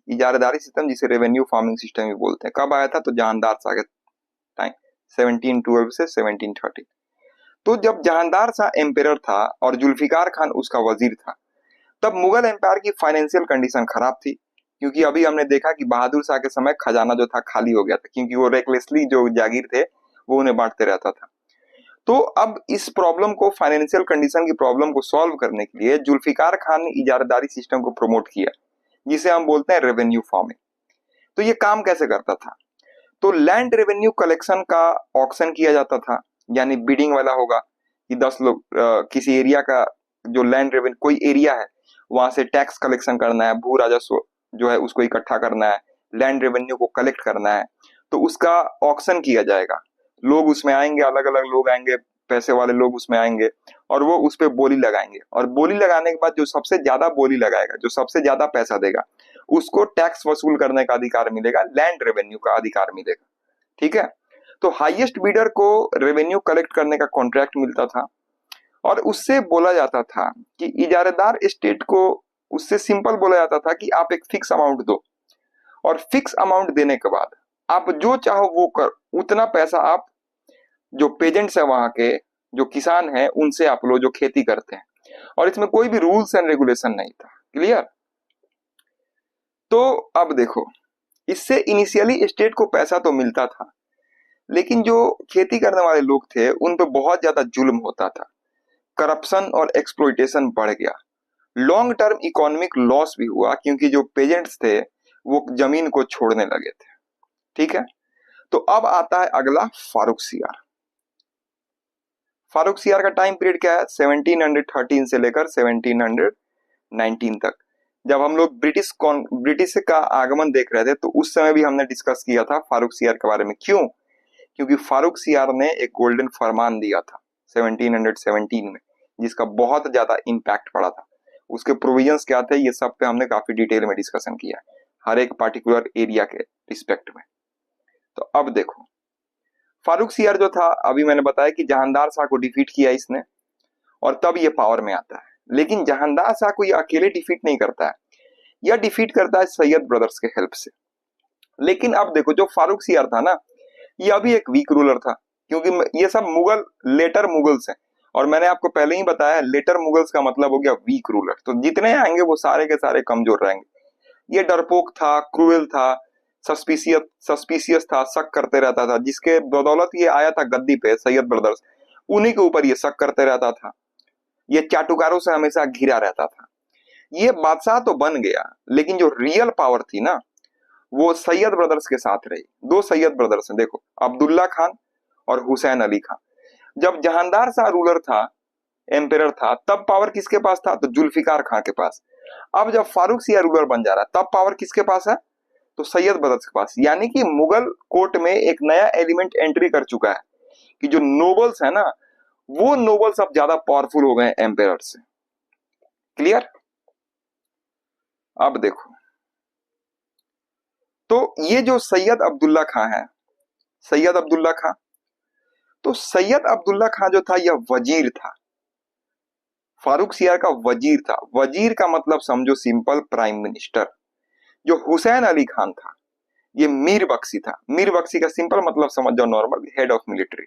इजारेदारी सिस्टम जिसे रेवेन्यू फार्मिंग सिस्टम भी बोलते हैं, कब आया था? तो जहांदार शाह के टाइम 1712 से 1713। तो जब जहांदार शाह एम्पेरर था और जुल्फिकार खान उसका वजीर था, तब मुगल एम्पायर की फाइनेंशियल कंडीशन खराब थी, क्योंकि अभी हमने देखा कि बहादुर शाह के समय खजाना जो था खाली हो गया था, क्योंकि वो रेकलेसली जो जागीर थे वो उन्हें बांटते रहता था। तो अब इस प्रॉब्लम को, फाइनेंशियल कंडीशन की प्रॉब्लम को सॉल्व करने के लिए जुल्फिकार खान ने इजारदारी सिस्टम को प्रमोट किया, जिसे हम बोलते हैं रेवेन्यू फार्मिंग। तो ये काम कैसे करता था? तो लैंड रेवेन्यू कलेक्शन का ऑक्शन किया जाता था, यानी बिडिंग वाला होगा कि 10 लोग किसी एरिया का जो लैंड रेवेन्यू, कोई एरिया है वहां से टैक्स कलेक्शन करना है, भू राजस्व जो है उसको इकट्ठा करना है, लैंड रेवेन्यू को कलेक्ट करना है। तो उसका ऑक्शन किया जाएगा, लोग उसमें आएंगे, अलग अलग लोग आएंगे, पैसे वाले लोग उसमें आएंगे और वो उस पर बोली लगाएंगे, और बोली लगाने के बाद जो सबसे ज्यादा बोली लगाएगा, जो सबसे ज्यादा पैसा देगा, उसको टैक्स वसूल करने का अधिकार मिलेगा, लैंड रेवेन्यू का अधिकार मिलेगा। ठीक है, तो हाईएस्ट बीडर को रेवेन्यू कलेक्ट करने का कॉन्ट्रैक्ट मिलता था, और उससे बोला जाता था कि इजारेदार स्टेट को, उससे सिंपल बोला जाता था कि आप एक फिक्स अमाउंट दो, और फिक्स अमाउंट देने के बाद आप जो चाहो वो कर, उतना पैसा आप, जो पेजेंट्स है वहां के, जो किसान हैं उनसे आप लो, जो खेती करते हैं, और इसमें कोई भी रूल्स एंड रेगुलेशन नहीं था। क्लियर? तो अब देखो, इससे इनिशियली स्टेट को पैसा तो मिलता था, लेकिन जो खेती करने वाले लोग थे उन पे बहुत ज्यादा जुल्म होता था, करप्शन और एक्सप्लॉइटेशन बढ़ गया, लॉन्ग टर्म इकोनॉमिक लॉस भी हुआ, क्योंकि जो पेजेंट्स थे वो जमीन को छोड़ने लगे थे। ठीक है, तो अब आता है अगला फारूक सियार। फारूक सियार का टाइम पीरियड क्या है? 1713 से लेकर 1719 तक। जब हम लोग ब्रिटिश का आगमन देख रहे थे तो उस समय भी हमने डिस्कस किया था फारूक सियार के बारे में। क्यों? क्योंकि फारूक सियार ने एक गोल्डन फरमान दिया था 1717 में, जिसका बहुत ज्यादा इम्पैक्ट पड़ा था। उसके प्रोविजंस क्या थे, ये सब पे हमने काफी डिटेल में डिस्कशन किया है, हर एक पार्टिकुलर एरिया के रिस्पेक्ट में। तो अब देखो, फारूक सियार जो था, अभी मैंने बताया कि जहांदार शाह को डिफीट किया इसने, और तब ये पावर में आता है। लेकिन जहांदार शाह को ये अकेले डिफीट नहीं करता है, यह डिफीट करता है सैयद ब्रदर्स के हेल्प से। लेकिन अब देखो, जो फारूक सियार था ना, ये अभी एक वीक रूलर था, क्योंकि ये सब मुगल, लेटर मुगल्स हैं, और मैंने आपको पहले ही बताया लेटर मुगल्स का मतलब हो गया वीक रूलर। तो जितने आएंगे वो सारे के सारे कमजोर रहेंगे। ये डरपोक था, क्रूएल था, सस्पिशियस था, शक करते रहता था, जिसके बदौलत ये आया था गद्दी पे, सैयद ब्रदर्स, उन्हीं के ऊपर ये शक करते रहता था। ये चाटुकारों से हमेशा घिरा रहता था। ये बादशाह तो बन गया, लेकिन जो रियल पावर थी ना, वो सैयद ब्रदर्स के साथ रही। दो सैयद ब्रदर्स हैं, देखो, अब्दुल्ला खान और हुसैन अली खान। जब जहांदार शाह रूलर था, एम्पेरर था, तब पावर किसके पास था? तो जुल्फिकार खान के पास। अब जब फारूक सियार रूलर बन जा रहा है, तब पावर किसके पास है? तो सैयद ब्रदर्स के पास। यानी कि मुगल कोर्ट में एक नया एलिमेंट एंट्री कर चुका है कि जो नोबल्स है ना, वो नोबल्स अब ज्यादा पावरफुल हो गए एम्पेरर से। क्लियर? अब देखो, तो ये जो सैयद अब्दुल्ला खां है, सैयद अब्दुल्ला खां, तो सैयद अब्दुल्ला खां जो था, यह वजीर था, फारूक सियार का वजीर था। वजीर का मतलब समझो सिंपल, प्राइम मिनिस्टर। जो हुसैन अली खान था, ये मीर बख्शी था। मीर बख्शी का सिंपल मतलब समझ जाओ, नॉर्मल, हेड ऑफ मिलिट्री।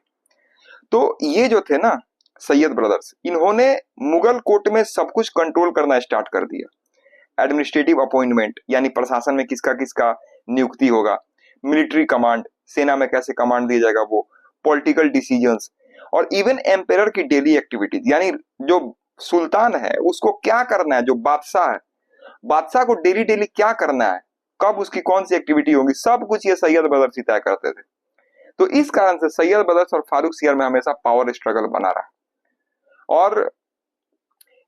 तो ये जो थे ना सैयद ब्रदर्स, इन्होंने मुगल कोर्ट में सब कुछ कंट्रोल करना स्टार्ट कर दिया। एडमिनिस्ट्रेटिव अपॉइंटमेंट, यानी प्रशासन में किसका किसका नियुक्ति होगा, मिलिट्री कमांड, सेना में कैसे कमांड दिया जाएगा, वो पॉलिटिकल डिसीजंस, और इवन एम्पेरर की डेली एक्टिविटीज, यानी जो सुल्तान है उसको क्या करना है, जो बादशाह है, बादशाह को डेली डेली क्या करना है, कब उसकी कौन सी एक्टिविटी होगी, सब कुछ ये सैयद ब्रदर्स ही तय करते थे। तो इस कारण से सैयद ब्रदर्स और फारूक सियार में हमेशा पावर स्ट्रगल बना रहा। और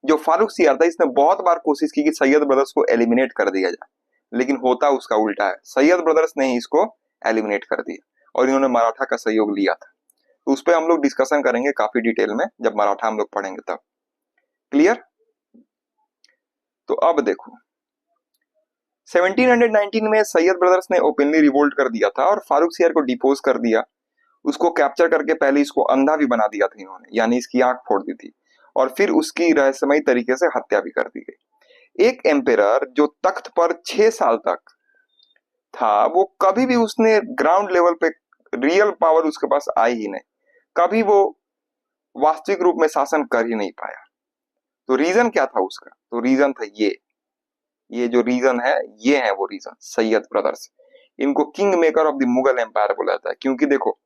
जो फारूक सियार था, इसने बहुत बार कोशिश की कि सैयद ब्रदर्स को एलिमिनेट कर दिया जाए, लेकिन होता उसका उल्टा है। सैयद ब्रदर्स ने ही इसको एलिमिनेट कर दिया, और इन्होंने मराठा का सहयोग लिया था। तो उस पर हम लोग डिस्कशन करेंगे काफी डिटेल में, जब मराठा हम लोग पढ़ेंगे तब। क्लियर? तो अब देखो, 1719 में सैयद ब्रदर्स ने ओपनली रिवोल्ट कर दिया था और फारूक सियार को डिपोज कर दिया। उसको कैप्चर करके पहले इसको अंधा भी बना दिया था इन्होंने, यानी इसकी आंख फोड़ दी थी, और फिर उसकी रहस्यमयी तरीके से हत्या भी कर दी गई। एक एम्पेरर जो तख्त पर 6 साल तक था, वो कभी भी उसने ग्राउंड लेवल पे रियल पावर उसके पास आई ही नहीं, कभी वो वास्तविक रूप में शासन कर ही नहीं पाया। तो रीजन क्या था उसका? तो रीजन था ये जो रीजन है, ये है वो रीजन, सैयद ब्रदर्स। इनको king maker of the Mughal empire बोला जाता है, क्योंकि देखो,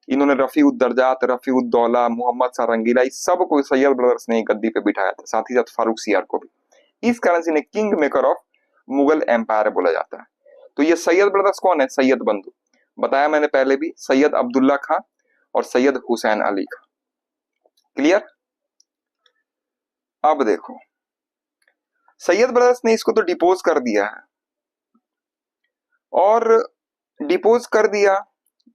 इन्होंने रफी उद दर्जात, रफी उद दौला, मोहम्मद सारंगीला, इस सब को सैयद ब्रदर्स ने गद्दी पे बिठाया था, साथ ही साथ फारूक सियार को भी। इस कारण से इन्हें king maker of Mughal empire बोला जाता है। तो ये सैयद ब्रदर्स कौन है? सैयद बंधु, बताया मैंने पहले भी, सैयद अब्दुल्ला खां और सैयद हुसैन अली खां। क्लियर? अब देखो, सैयद ब्रदर्स ने इसको तो डिपोज कर दिया है, और डिपोज कर दिया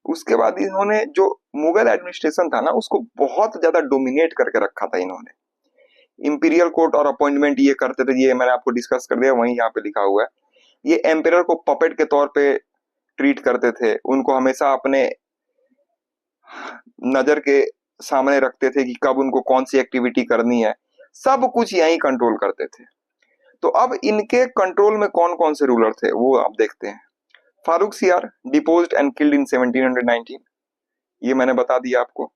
उसके बाद इन्होंने जो मुगल एडमिनिस्ट्रेशन था ना उसको बहुत ज्यादा डोमिनेट करके रखा था इन्होंने। इंपीरियल कोर्ट और अपॉइंटमेंट ये करते थे, ये मैंने आपको डिस्कस कर दिया, वहीं यहाँ पे लिखा हुआ है। ये एम्पेरर को पपेट के तौर पे ट्रीट करते थे, उनको हमेशा अपने नजर के सामने रखते थे कि कब उनको कौन सी एक्टिविटी करनी है, सब कुछ यही कंट्रोल करते थे। तो अब इनके कंट्रोल में कौन कौन से रूलर थे वो आप देखते हैं। फारूक सियार डिपोज्ड एंड किल्ड इन 1719, ये मैंने बता दिया आपको,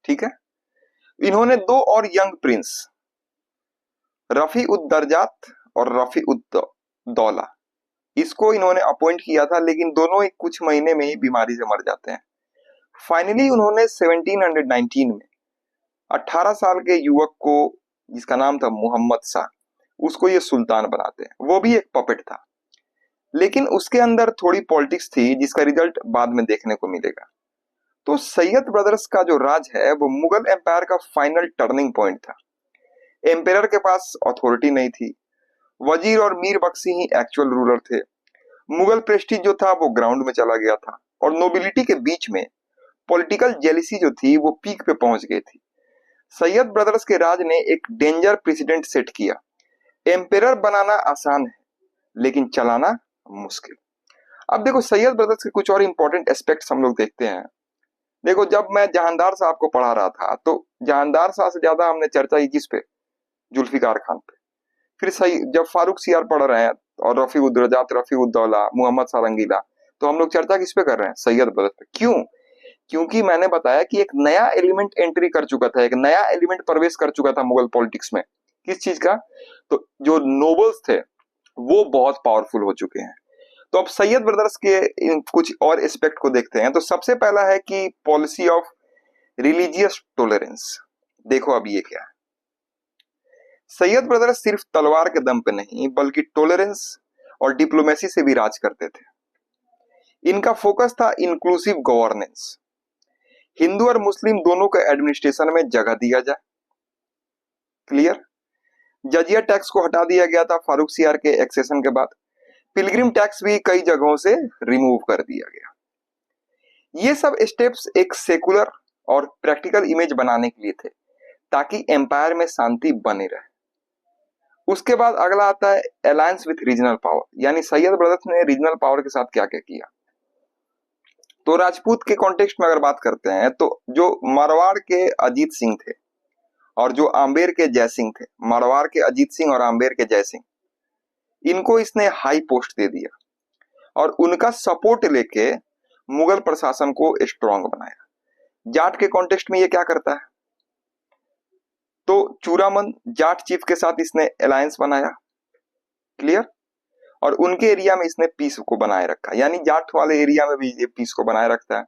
ठीक है। इन्होंने दो और यंग प्रिंस रफी उद दरजात और रफी उद दौला, इसको इन्होंने अपॉइंट किया था, लेकिन दोनों ही कुछ महीने में ही बीमारी से मर जाते हैं। फाइनली उन्होंने 1719 में 18 साल के युवक को, जिसका नाम था मोहम्मद शाह, उसको ये सुल्तान बनाते हैं। वो भी एक पपेट था, लेकिन उसके अंदर थोड़ी पॉलिटिक्स थी जिसका रिजल्ट बाद में देखने को मिलेगा। तो सैयद ब्रदर्स का जो राज है वो मुगल एम्पायर का फाइनल टर्निंग पॉइंट था। एम्पेरर के पास अथॉरिटी नहीं थी, वजीर और मीर बख्शी ही एक्चुअल रूलर थे। मुगल प्रेस्टीज जो था वो ग्राउंड में चला गया था, और नोबिलिटी के बीच में पॉलिटिकल जेलिसी जो थी वो पीक पे पहुंच गई थी। सैयद ब्रदर्स के राज ने एक डेंजर प्रेसिडेंट सेट किया। एम्पेरर बनाना आसान है, लेकिन चलाना मुश्किल। अब देखो सैयद ब्रदर्स के कुछ और इंपॉर्टेंट एस्पेक्ट्स हम लोग देखते हैं। देखो जब मैं जहांदार साहब को पढ़ा रहा था तो जहांदार साहब से ज्यादा हमने चर्चा की किस पे, जुल्फिकार खान पे। फिर सही जब फारूक सियार पढ़ रहे हैं और रफी उद दरजात, रफी उद दौला, मोहम्मद शाह रंगीला, तो हम लोग चर्चा किस पे कर रहे हैं, सैयद ब्रदर्स पे। क्यों? क्योंकि मैंने बताया कि एक नया एलिमेंट एंट्री कर चुका था, एक नया एलिमेंट प्रवेश कर चुका था मुगल पॉलिटिक्स में। किस चीज का? तो जो नोबल्स थे वो बहुत पावरफुल हो चुके हैं। तो अब सैयद ब्रदर्स के कुछ और एस्पेक्ट को देखते हैं। तो सबसे पहला है कि पॉलिसी ऑफ रिलीजियस टॉलरेंस। देखो अब ये क्या है। सैयद ब्रदर्स सिर्फ तलवार के दम पे नहीं बल्कि टॉलरेंस और डिप्लोमेसी से भी राज करते थे। इनका फोकस था इंक्लूसिव गवर्नेंस, हिंदू और मुस्लिम दोनों को एडमिनिस्ट्रेशन में जगह दिया जाए। क्लियर? जजिया टैक्स को हटा दिया गया था फारूक सियार के एक्सेशन के बाद। पिलग्रिम टैक्स भी कई जगहों से रिमूव कर दिया गया। ये सब स्टेप्स एक सेकुलर और प्रैक्टिकल इमेज बनाने के लिए थे, ताकि एम्पायर में शांति बनी रहे। उसके बाद अगला आता है अलायंस विथ रीजनल पावर, यानी सैयद ब्रदर्स ने रीजनल पावर के साथ क्या क्या किया। तो राजपूत के कॉन्टेक्स्ट में अगर बात करते हैं तो जो मारवाड़ के अजीत सिंह थे और जो आम्बेर के जय सिंह थे, मारवाड़ के अजीत सिंह और आम्बेर के जय सिंह, इनको इसने हाई पोस्ट दे दिया और उनका सपोर्ट लेके मुगल प्रशासन को स्ट्रांग बनाया। जाट के कॉन्टेक्स्ट में ये क्या करता है, तो चूरामन जाट चीफ के साथ इसने अलायंस बनाया। क्लियर? और उनके एरिया में इसने पीस को बनाए रखा, यानी जाट वाले एरिया में भी ये पीस को बनाए रखता है।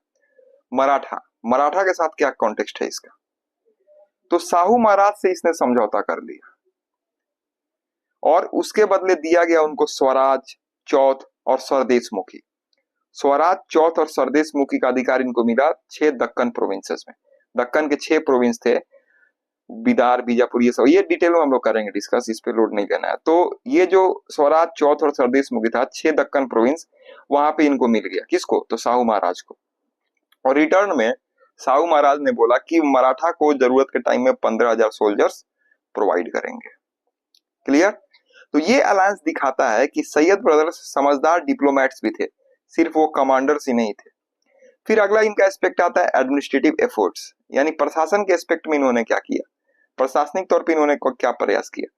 मराठा, मराठा के साथ क्या कॉन्टेक्स्ट है इसका, तो साहू महाराज से इसने समझौता कर लिया और उसके बदले दिया गया उनको स्वराज, चौथ और सरदेशमुखी। स्वराज, चौथ और सरदेशमुखी का अधिकार इनको मिला 6 दक्कन प्रोविंसेस में। दक्कन के 6 प्रोविंस थे, बिदार, बीजापुर, ये सब, ये डिटेल में हम लोग करेंगे डिस्कस, इस पे लोड नहीं लेना है। तो ये जो स्वराज, चौथ और सरदेशमुखी था, 6 दक्कन प्रोविंस, वहां पे इनको मिल गया। किसको? तो साहू महाराज को। और रिटर्न में साहू महाराज ने बोला कि मराठा को जरूरत के टाइम में 15,000 सोल्जर्स प्रोवाइड करेंगे। क्लियर? तो ये अलायंस दिखाता है कि सैयद ब्रदर्स समझदार डिप्लोमेट्स भी थे, सिर्फ वो कमांडर्स ही नहीं थे। फिर अगला इनका एस्पेक्ट आता है एडमिनिस्ट्रेटिव एफर्ट्स, यानी प्रशासन के एस्पेक्ट में इन्होंने क्या किया, प्रशासनिक तौर पे इन्होंने क्या प्रयास किया।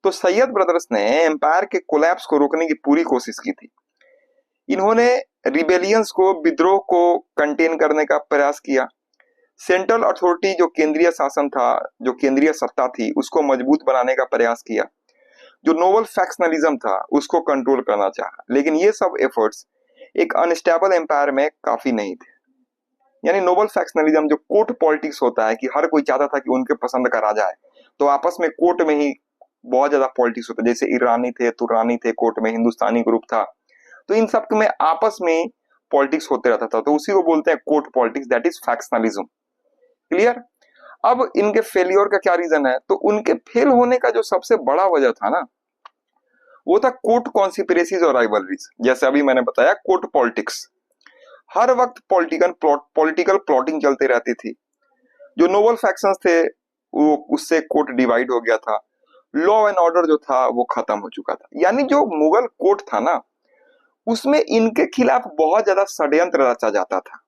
तो सैयद ब्रदर्स ने एम्पायर के कोलैप्स को रोकने की पूरी कोशिश की थी। इन्होंने रिबेलियंस को, विद्रोह को कंटेन करने का प्रयास किया। सेंट्रल अथॉरिटी, जो केंद्रीय शासन था, जो केंद्रीय सत्ता थी, उसको मजबूत बनाने का प्रयास किया। जो नोबल फैक्शनलिज्म था उसको कंट्रोल करना चाहा। लेकिन ये सब एफर्ट्स एक अनस्टेबल एम्पायर में काफी नहीं थे। यानी नोबल फैक्शनलिज्म, जो कोर्ट पॉलिटिक्स होता है कि हर कोई चाहता था कि उनके पसंद का राजा है, तो आपस में कोर्ट में ही बहुत ज्यादा पॉलिटिक्स होता है। जैसे ईरानी थे, तुरानी थे कोर्ट में, हिंदुस्तानी ग्रुप था, तो इन सब में आपस में पॉलिटिक्स होते रहता था। तो उसी को बोलते हैं court politics, that is factionalism. Clear? अब इनके फेलियर का क्या रीजन है? तो उनके फेल होने का जो सबसे बड़ा वजह था ना, वो था कोर्ट कॉन्स्पिरेसीज और राइवलरीज। जैसे अभी मैंने बताया, कोर्ट पॉलिटिक्स, हर वक्त पॉलिटिकल प्लॉटिंग चलती रहती थी। जो नोबल फैक्शंस थे, वो उससे कोर्ट डिवाइड हो गया था। लॉ एंड ऑर्डर जो था वो खत्म हो चुका था। यानी जो मुगल कोर्ट था ना, उसमें इनके खिलाफ बहुत ज्यादा षड्यंत्र रचा जाता था।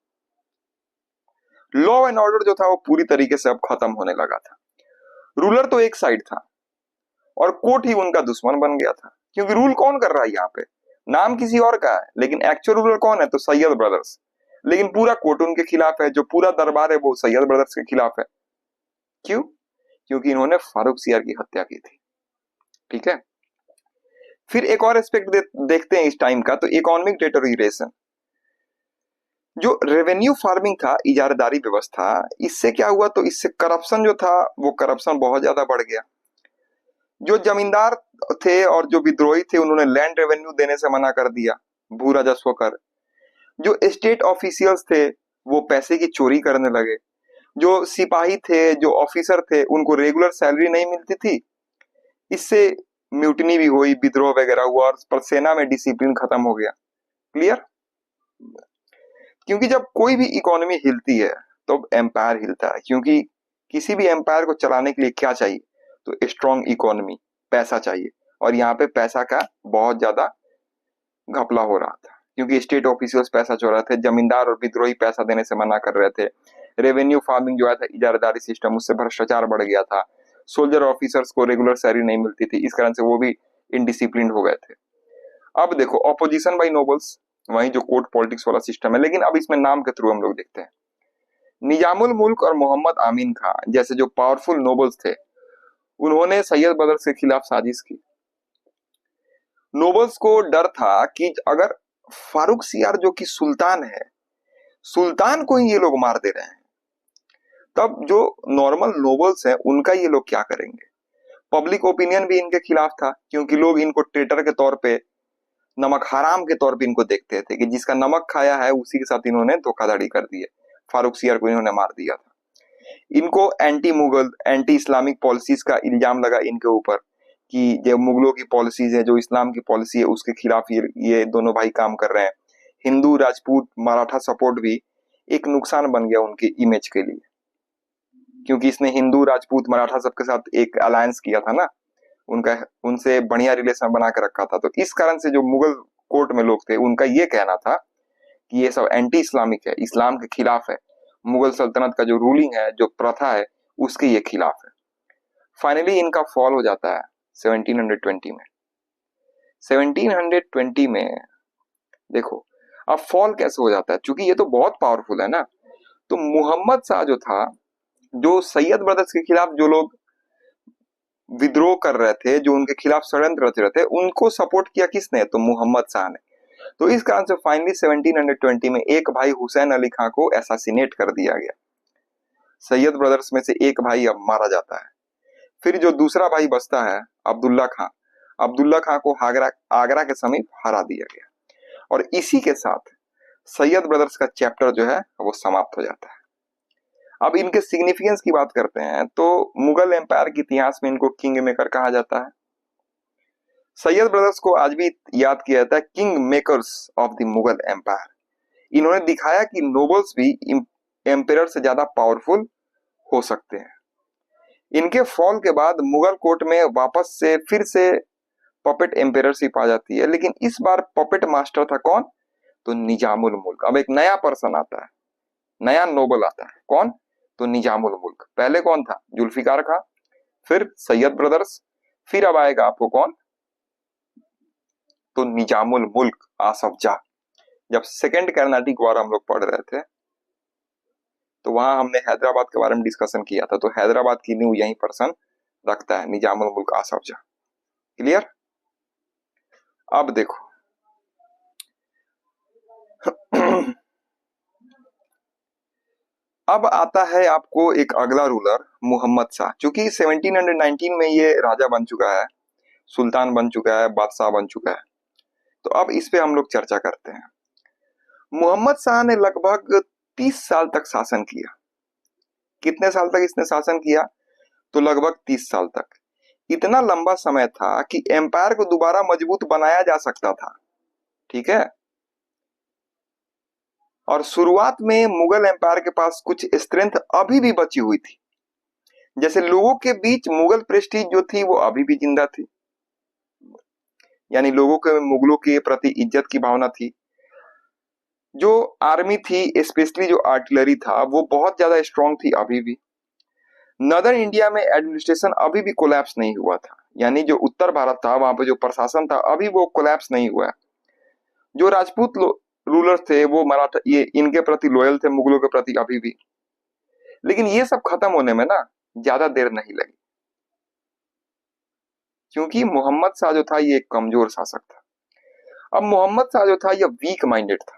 लॉ एंड ऑर्डर जो था वो पूरी तरीके से अब खत्म होने लगा था। रूलर तो एक साइड था और कोर्ट ही उनका दुश्मन बन गया था, क्योंकि रूल कौन कर रहा है यहाँ पे? नाम किसी और का है, लेकिन एक्चुअल रूलर कौन है? तो सैयद ब्रदर्स। लेकिन पूरा कोर्ट उनके खिलाफ है, जो पूरा दरबार है वो सैयद ब्रदर्स के खिलाफ है। क्यों? क्योंकि इन्होंने फारूक सियार की हत्या की थी। ठीक है। फिर एक और एस्पेक्ट देखते हैं इस टाइम का, तो इकोनॉमिक डिटोरिएशन। जो रेवेन्यू फार्मिंग था, इजारादारी व्यवस्था, इससे क्या हुआ? तो इससे करप्शन जो था, वो करप्शन बहुत ज्यादा बढ़ गया। जो जमींदार थे और जो विद्रोही थे, उन्होंने लैंड रेवेन्यू देने से मना कर दिया, भू राजस्व कर। जो स्टेट ऑफिशियल्स थे, वो पैसे की चोरी करने लगे। जो सिपाही थे, जो ऑफिसर थे, उनको रेगुलर सैलरी नहीं मिलती थी। इससे म्यूटनी भी हुई, विद्रोह वगैरह हुआ, और पर सेना में डिसिप्लिन खत्म हो गया। क्लियर? क्योंकि जब कोई भी इकोनॉमी हिलती है तो एम्पायर हिलता है। क्योंकि किसी भी एम्पायर को चलाने के लिए क्या चाहिए? तो स्ट्रॉन्ग इकोनॉमी, पैसा चाहिए। और यहाँ पे पैसा का बहुत ज्यादा घपला हो रहा था, क्योंकि स्टेट ऑफिशियल्स पैसा चोरा रहे थे, जमींदार और विद्रोही पैसा देने से मना कर रहे थे। रेवेन्यू फार्मिंग जो है था, इजारादारी सिस्टम, उससे भ्रष्टाचार बढ़ गया था। सोल्जर ऑफिसर्स को रेगुलर सैलरी नहीं मिलती थी, इस कारण से वो भी इनडिसिप्लिन हो गए थे। अब देखो, ऑपोजिशन बाई नोबल्स, वही जो कोर्ट पॉलिटिक्स वाला सिस्टम है, लेकिन अब इसमें नाम के थ्रू हम लोग देखते हैं। निजामुल मुल्क और मोहम्मद आमीन खान जैसे जो पावरफुल नोबल्स थे, उन्होंने सैयद बदर के खिलाफ साजिश की। नोबल्स को डर था कि अगर फारूक सियार जो कि सुल्तान है, सुल्तान को ही ये लोग मार दे रहे हैं, तब जो नॉर्मल नोबल्स हैं उनका ये लोग क्या करेंगे? पब्लिक ओपिनियन भी इनके खिलाफ था, क्योंकि लोग इनको ट्रेटर के तौर पे, नमक हराम के तौर पे इनको देखते थे कि जिसका नमक खाया है उसी के साथ इन्होंने धोखाधड़ी कर दी है। फारूक सियार को इन्होंने मार दिया था। इनको anti Mughal, anti Islamic policies का इल्जाम लगा इनके ऊपर कि जो मुगलों की पॉलिसीज है, जो इस्लाम की पॉलिसी है, उसके खिलाफ ये दोनों भाई काम कर रहे हैं। हिंदू, राजपूत, मराठा सपोर्ट भी एक नुकसान बन गया उनके इमेज के लिए, क्योंकि इसने हिंदू, राजपूत, मराठा सबके साथ एक अलायंस किया था ना, उनका उनसे बढ़िया रिलेशन बना के रखा था। तो इस कारण से जो मुगल कोर्ट में लोग थे, उनका ये कहना था कि ये सब एंटी इस्लामिक है, इस्लाम के खिलाफ है, मुगल सल्तनत का जो रूलिंग है, जो प्रथा है, उसके ये खिलाफ है। फाइनली इनका फॉल हो जाता है 1720 में। 1720 में देखो, अब फॉल कैसे हो जाता है? क्योंकि ये तो बहुत पावरफुल है ना। तो मोहम्मद शाह जो था, जो सैयद ब्रदर्स के खिलाफ जो लोग विद्रोह कर रहे थे, जो उनके खिलाफ षड्यंत्र रच रहे थे, उनको सपोर्ट किया किसने? तो मोहम्मद शाह ने। तो इस कारण से फाइनली 1720 में एक भाई हुसैन अली खां को एसासिनेट कर दिया गया। सैयद ब्रदर्स में से एक भाई अब मारा जाता है। फिर जो दूसरा भाई बचता है, अब्दुल्ला खां, अब्दुल्ला खां को आगरा के समीप हरा दिया गया। और इसी के साथ सैयद ब्रदर्स का चैप्टर जो है वो समाप्त हो जाता है। अब इनके सिग्निफिकेंस की बात करते हैं, तो मुगल एम्पायर के इतिहास में इनको किंग मेकर कहा जाता है। सैयद ब्रदर्स को आज भी याद किया जाता है king makers of the Mughal empire. इन्होंने दिखाया कि नोबल्स भी एम्पायर से ज्यादा पावरफुल हो सकते हैं। इनके फॉल के बाद मुगल कोर्ट में वापस से फिर से पपेट एम्पायरशिप आ जाती है, लेकिन इस बार पपेट मास्टर था कौन? तो निजामुल मुल्क। अब एक नया पर्सन आता है, नया नोबल आता है, कौन? तो निजामुल मुल्क। पहले कौन था? जुल्फिकार खां, फिर सैयद ब्रदर्स, फिर अब आएगा आपको कौन? तो निजामुल मुल्क आसफ जाह। जब सेकेंड कर्नाटिक वॉर हम लोग पढ़ रहे थे, तो वहां हमने हैदराबाद के बारे में डिस्कशन किया था। तो हैदराबाद की न्यू यही पर्सन रखता है, निजामुल मुल्क आसफ जाह। क्लियर? अब देखो अब आता है आपको एक अगला रूलर, मोहम्मद शाह। चूंकि 1719 में ये राजा बन चुका है, सुल्तान बन चुका है, बादशाह बन चुका है, तो अब इस पे हम लोग चर्चा करते हैं। मोहम्मद शाह ने लगभग 30 साल तक शासन किया। कितने साल तक इसने शासन किया? तो लगभग 30 साल तक। इतना लंबा समय था कि एम्पायर को दोबारा मजबूत बनाया जा सकता था। ठीक है। और शुरुआत में मुगल एम्पायर के पास कुछ स्ट्रेंथ अभी भी बची हुई थी। जैसे लोगों के बीच मुगल प्रेस्टीज जो थी वो अभी भी जिंदा थी, यानी लोगों के मुगलों के प्रति इज्जत की भावना थी। जो आर्मी थी, स्पेशली जो आर्टिलरी था, वो बहुत ज्यादा स्ट्रांग थी अभी भी। नदर इंडिया में एडमिनिस्ट्रेशन अभी भी कोलैप्स नहीं हुआ था, यानी जो उत्तर भारत था वहां पे जो प्रशासन था अभी वो कोलैप्स नहीं हुआ है। जो राजपूत रूलर्स थे वो मराठा ये इनके प्रति लॉयल थे, मुगलों के प्रति अभी भी। लेकिन ये सब खत्म होने में ना ज्यादा देर नहीं लगी, क्योंकि मोहम्मद शाह जो था ये एक कमजोर शासक था। अब मोहम्मद शाह जो था ये वीक माइंडेड था,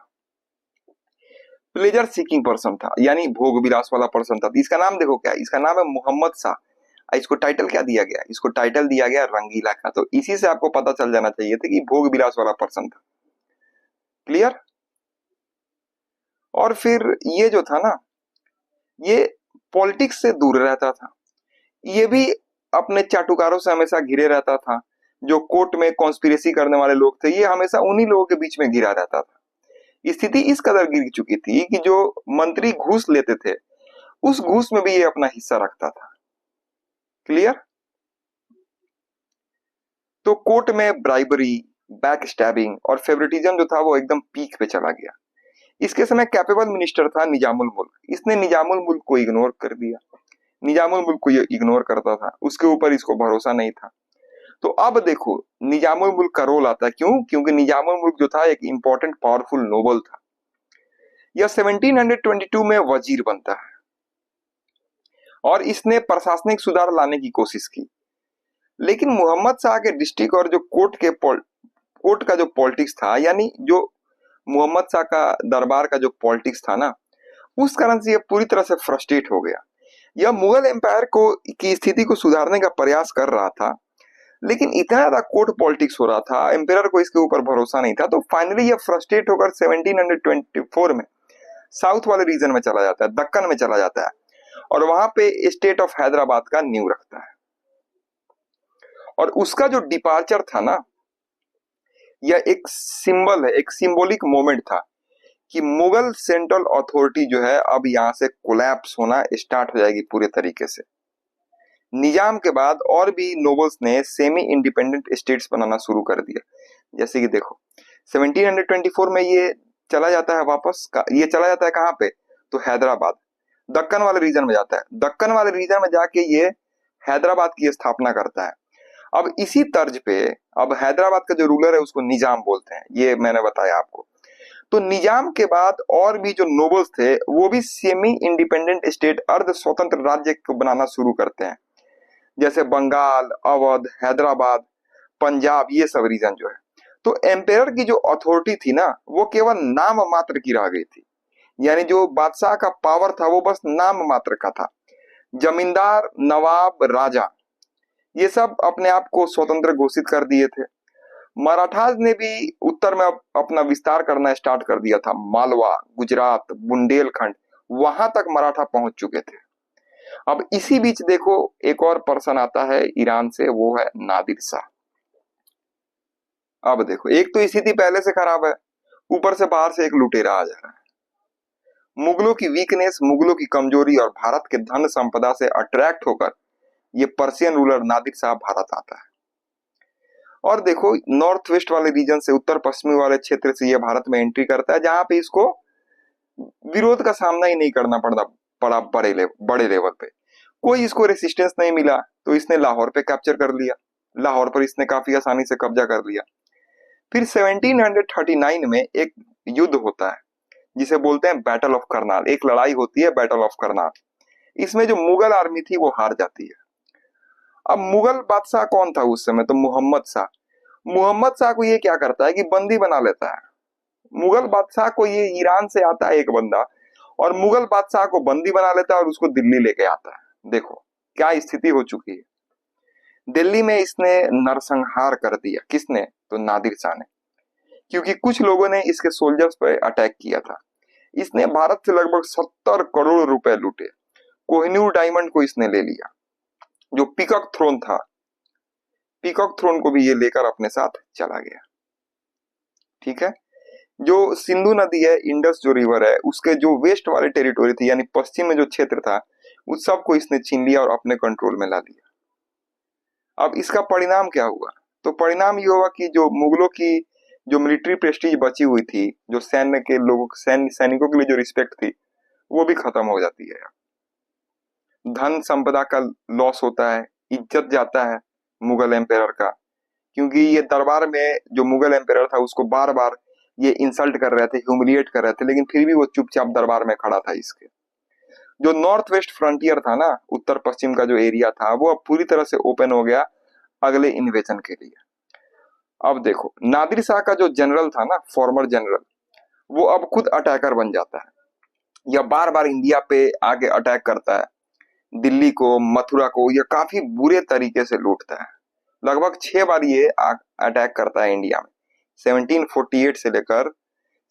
प्लेजर सीकिंग पर्सन था, यानी भोग विलास वाला पर्सन था। इसका नाम देखो क्या है, इसका नाम है मोहम्मद शाह। इसको टाइटल क्या दिया गया? इसको टाइटल दिया गया रंगीला का। तो इसी से आपको पता चल जाना चाहिए था कि भोग विलास वाला पर्सन था। क्लियर? और फिर ये जो था ना, ये पॉलिटिक्स से दूर रहता था। ये भी अपने चाटुकारों से हमेशा घिरे रहता था। जो कोर्ट में कॉन्स्पिरेसी करने वाले लोग थे, ये हमेशा उन्हीं लोगों के बीच में घिरा रहता था। स्थिति इस कदर गिर चुकी थी कि जो मंत्री घूस लेते थे, उस घूस में भी ये अपना हिस्सा रखता था। क्लियर? तो कोर्ट में ब्राइबरी, बैक स्टैबिंग और फेवरेटिज्म जो था वो एकदम पीक पे चला गया। इसके समय कैपेबल मिनिस्टर था निजामुल मुल्क। इसने निजामुल मुल्क को इग्नोर कर दिया। निजामुल मुल्क को ये इग्नोर करता था, उसके ऊपर इसको भरोसा नहीं था। तो अब देखो निजामुल मुल्क का रोल आता है। क्यों? क्योंकि निजामुल मुल्क जो था एक इंपॉर्टेंट पावरफुल नोबल था। यह 1722 में वजीर बनता है और इसने प्रशासनिक सुधार लाने की कोशिश की। लेकिन मोहम्मद शाह के डिस्ट्रिक्ट और जो कोर्ट का जो पॉलिटिक्स था, यानी जो मोहम्मद शाह का दरबार का जो पॉलिटिक्स था ना, उस कारण से यह पूरी तरह से फ्रस्ट्रेट हो गया। यह मुगल एम्पायर को की स्थिति को सुधारने का प्रयास कर रहा था, लेकिन इतना ज्यादा कोर्ट पॉलिटिक्स हो रहा था, एम्पायर को इसके ऊपर भरोसा नहीं था। तो फाइनली यह फ्रस्ट्रेट होकर 1724 में साउथ वाले रीजन में चला जाता है, दक्कन में चला जाता है, और वहां पे स्टेट ऑफ हैदराबाद का नींव रखता है। और उसका जो डिपार्चर था ना, यह एक सिंबल है, एक सिंबॉलिक मोमेंट था कि मुगल सेंट्रल अथॉरिटी जो है अब यहां से कोलैप्स होना स्टार्ट हो जाएगी पूरे तरीके से। निजाम के बाद और भी नोबल्स ने सेमी इंडिपेंडेंट स्टेट्स बनाना शुरू कर दिया। जैसे कि देखो 1724 में ये चला जाता है वापस, ये चला जाता है कहाँ पे? तो हैदराबाद, दक्कन वाले रीजन में जाता है। दक्कन वाले रीजन में जाके ये हैदराबाद की स्थापना करता है। अब इसी तर्ज पे अब हैदराबाद का जो रूलर है उसको निजाम बोलते हैं, ये मैंने बताया आपको। तो निजाम के बाद और भी जो नोबल्स थे वो भी सेमी इंडिपेंडेंट स्टेट, अर्ध स्वतंत्र राज्य को बनाना शुरू करते हैं। जैसे बंगाल, अवध, हैदराबाद, पंजाब, ये सब रीजन जो है। तो एम्पायर की जो अथॉरिटी थी ना, वो केवल नाम मात्र की रह गई थी। यानी जो बादशाह का पावर था वो बस नाम मात्र का था। जमींदार, नवाब, राजा, ये सब अपने आप को स्वतंत्र घोषित कर दिए थे। मराठास ने भी उत्तर में अपना विस्तार करना स्टार्ट कर दिया था। मालवा, गुजरात, बुंदेलखंड, वहां तक मराठा पहुंच चुके थे। अब इसी बीच देखो एक और पर्सन आता है ईरान से, वो है नादिर शाह। अब देखो एक तो स्थिति पहले से खराब है, ऊपर से बाहर से एक लुटेरा आ जा रहा है। मुगलों की वीकनेस, मुगलों की कमजोरी और भारत के धन संपदा से अट्रैक्ट होकर ये पर्शियन रूलर नादिर शाह भारत आता है। और देखो नॉर्थ वेस्ट वाले रीजन से, उत्तर पश्चिमी वाले क्षेत्र से ये भारत में एंट्री करता है, जहां पे इसको विरोध का सामना ही नहीं करना पड़ा बड़े लेवल पे। कोई इसको रेसिस्टेंस नहीं मिला, तो इसने लाहौर पे कैप्चर कर लिया। लाहौर पर इसने काफी आसानी से कब्जा कर लिया। फिर 1739 में एक युद्ध होता है जिसे बोलते हैं बैटल ऑफ करनाल। एक लड़ाई होती है बैटल ऑफ करनाल। इसमें जो मुगल आर्मी थी वो हार जाती है। अब मुगल बादशाह कौन था उस समय? तो मोहम्मद शाह। मोहम्मद शाह को ये क्या करता है कि बंदी बना लेता है। मुगल बादशाह को, ये ईरान से आता है एक बंदा, और मुगल बादशाह को बंदी बना लेता है और उसको दिल्ली लेके आता है। देखो क्या स्थिति हो चुकी है। दिल्ली में इसने नरसंहार कर दिया। किसने? तो नादिर शाह ने, क्योंकि कुछ लोगों ने इसके सोल्जर्स पर अटैक किया था। इसने भारत से लगभग 70 करोड़ रुपए लूटे। कोहिनूर डायमंड को इसने ले लिया। जो पीकॉक थ्रोन था, पीकॉक थ्रोन को भी ये लेकर अपने साथ चला गया। ठीक है, जो सिंधु नदी है, इंडस जो रिवर है, उसके जो वेस्ट वाले टेरिटोरी थी यानी पश्चिम में जो क्षेत्र था, उस सब को इसने छीन लिया और अपने कंट्रोल में ला लिया। अब इसका परिणाम क्या हुआ? तो परिणाम ये हुआ कि जो मुगलों की जो मिलिट्री प्रेस्टीज बची हुई थी, जो सैन्य के लोगों सैनिकों के लिए जो रिस्पेक्ट थी, वो भी खत्म हो जाती है। धन संपदा का लॉस होता है, इज्जत जाता है मुगल एम्पायर का, क्योंकि ये दरबार में जो मुगल एम्पायर था उसको बार बार ये इंसल्ट कर रहे थे, ह्यूमिलिएट कर रहे थे, लेकिन फिर भी वो चुपचाप दरबार में खड़ा था। इसके जो नॉर्थ वेस्ट फ्रंटियर था ना, उत्तर पश्चिम का जो एरिया था, वो अब पूरी तरह से ओपन हो गया अगले इन्वेजन के लिए। अब देखो, नादिर शाह का जो जनरल था ना, फॉर्मर जनरल, वो अब खुद अटैकर बन जाता है। यह बार बार इंडिया पे आके अटैक करता है, दिल्ली को, मथुरा को यह काफी बुरे तरीके से लूटता है। लगभग 6 बार ये अटैक करता है इंडिया में। 1748 से लेकर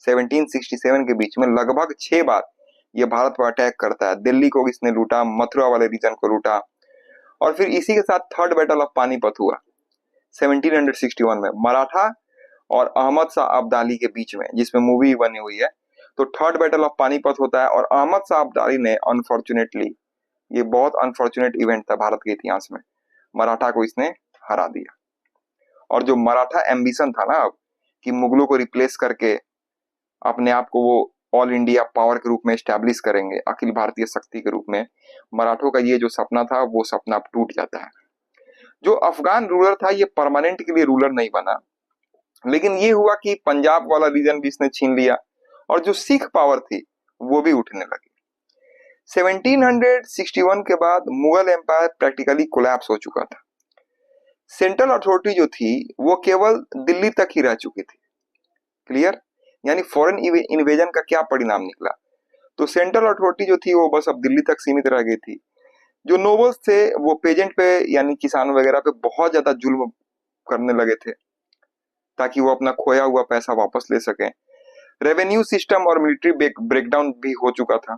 1767 के बीच में लगभग 6 बार ये भारत पर अटैक करता है। दिल्ली को इसने लूटा, मथुरा वाले रीजन को लूटा, और फिर इसी के साथ थर्ड बैटल ऑफ पानीपत हुआ 1761 में, मराठा और अहमद शाह अब्दाली के बीच में, जिसमें मूवी बनी हुई है। तो थर्ड बैटल ऑफ पानीपत होता है और अहमद शाह अब्दाली ने अनफॉर्चुनेटली, ये बहुत अनफॉर्चुनेट इवेंट था भारत के इतिहास में, मराठा को इसने हरा दिया। और जो मराठा एम्बिशन था ना अब कि मुगलों को रिप्लेस करके अपने आप को वो ऑल इंडिया पावर के रूप में एस्टैब्लिश करेंगे, अखिल भारतीय शक्ति के रूप में, मराठों का ये जो सपना था वो सपना अब टूट जाता है। जो अफगान रूलर था ये परमानेंट के लिए रूलर नहीं बना, लेकिन ये हुआ कि पंजाब वाला रीजन भी इसने छीन लिया और जो सिख पावर थी वो भी उठने लगी। 1761 के बाद मुगल एम्पायर प्रैक्टिकली कोलैप्स हो चुका था। सेंट्रल अथॉरिटी जो थी वो केवल दिल्ली तक ही रह चुकी थी। क्लियर? यानी फॉरेन इन्वेजन का क्या परिणाम निकला? तो सेंट्रल अथॉरिटी जो थी वो बस अब दिल्ली तक सीमित रह गई थी। जो नोबल्स थे वो पेजेंट पे यानी किसानों वगैरह पे बहुत ज्यादा जुल्म करने लगे थे ताकि वो अपना खोया हुआ पैसा वापस ले सकें। रेवेन्यू सिस्टम और मिलिट्री ब्रेकडाउन भी हो चुका था।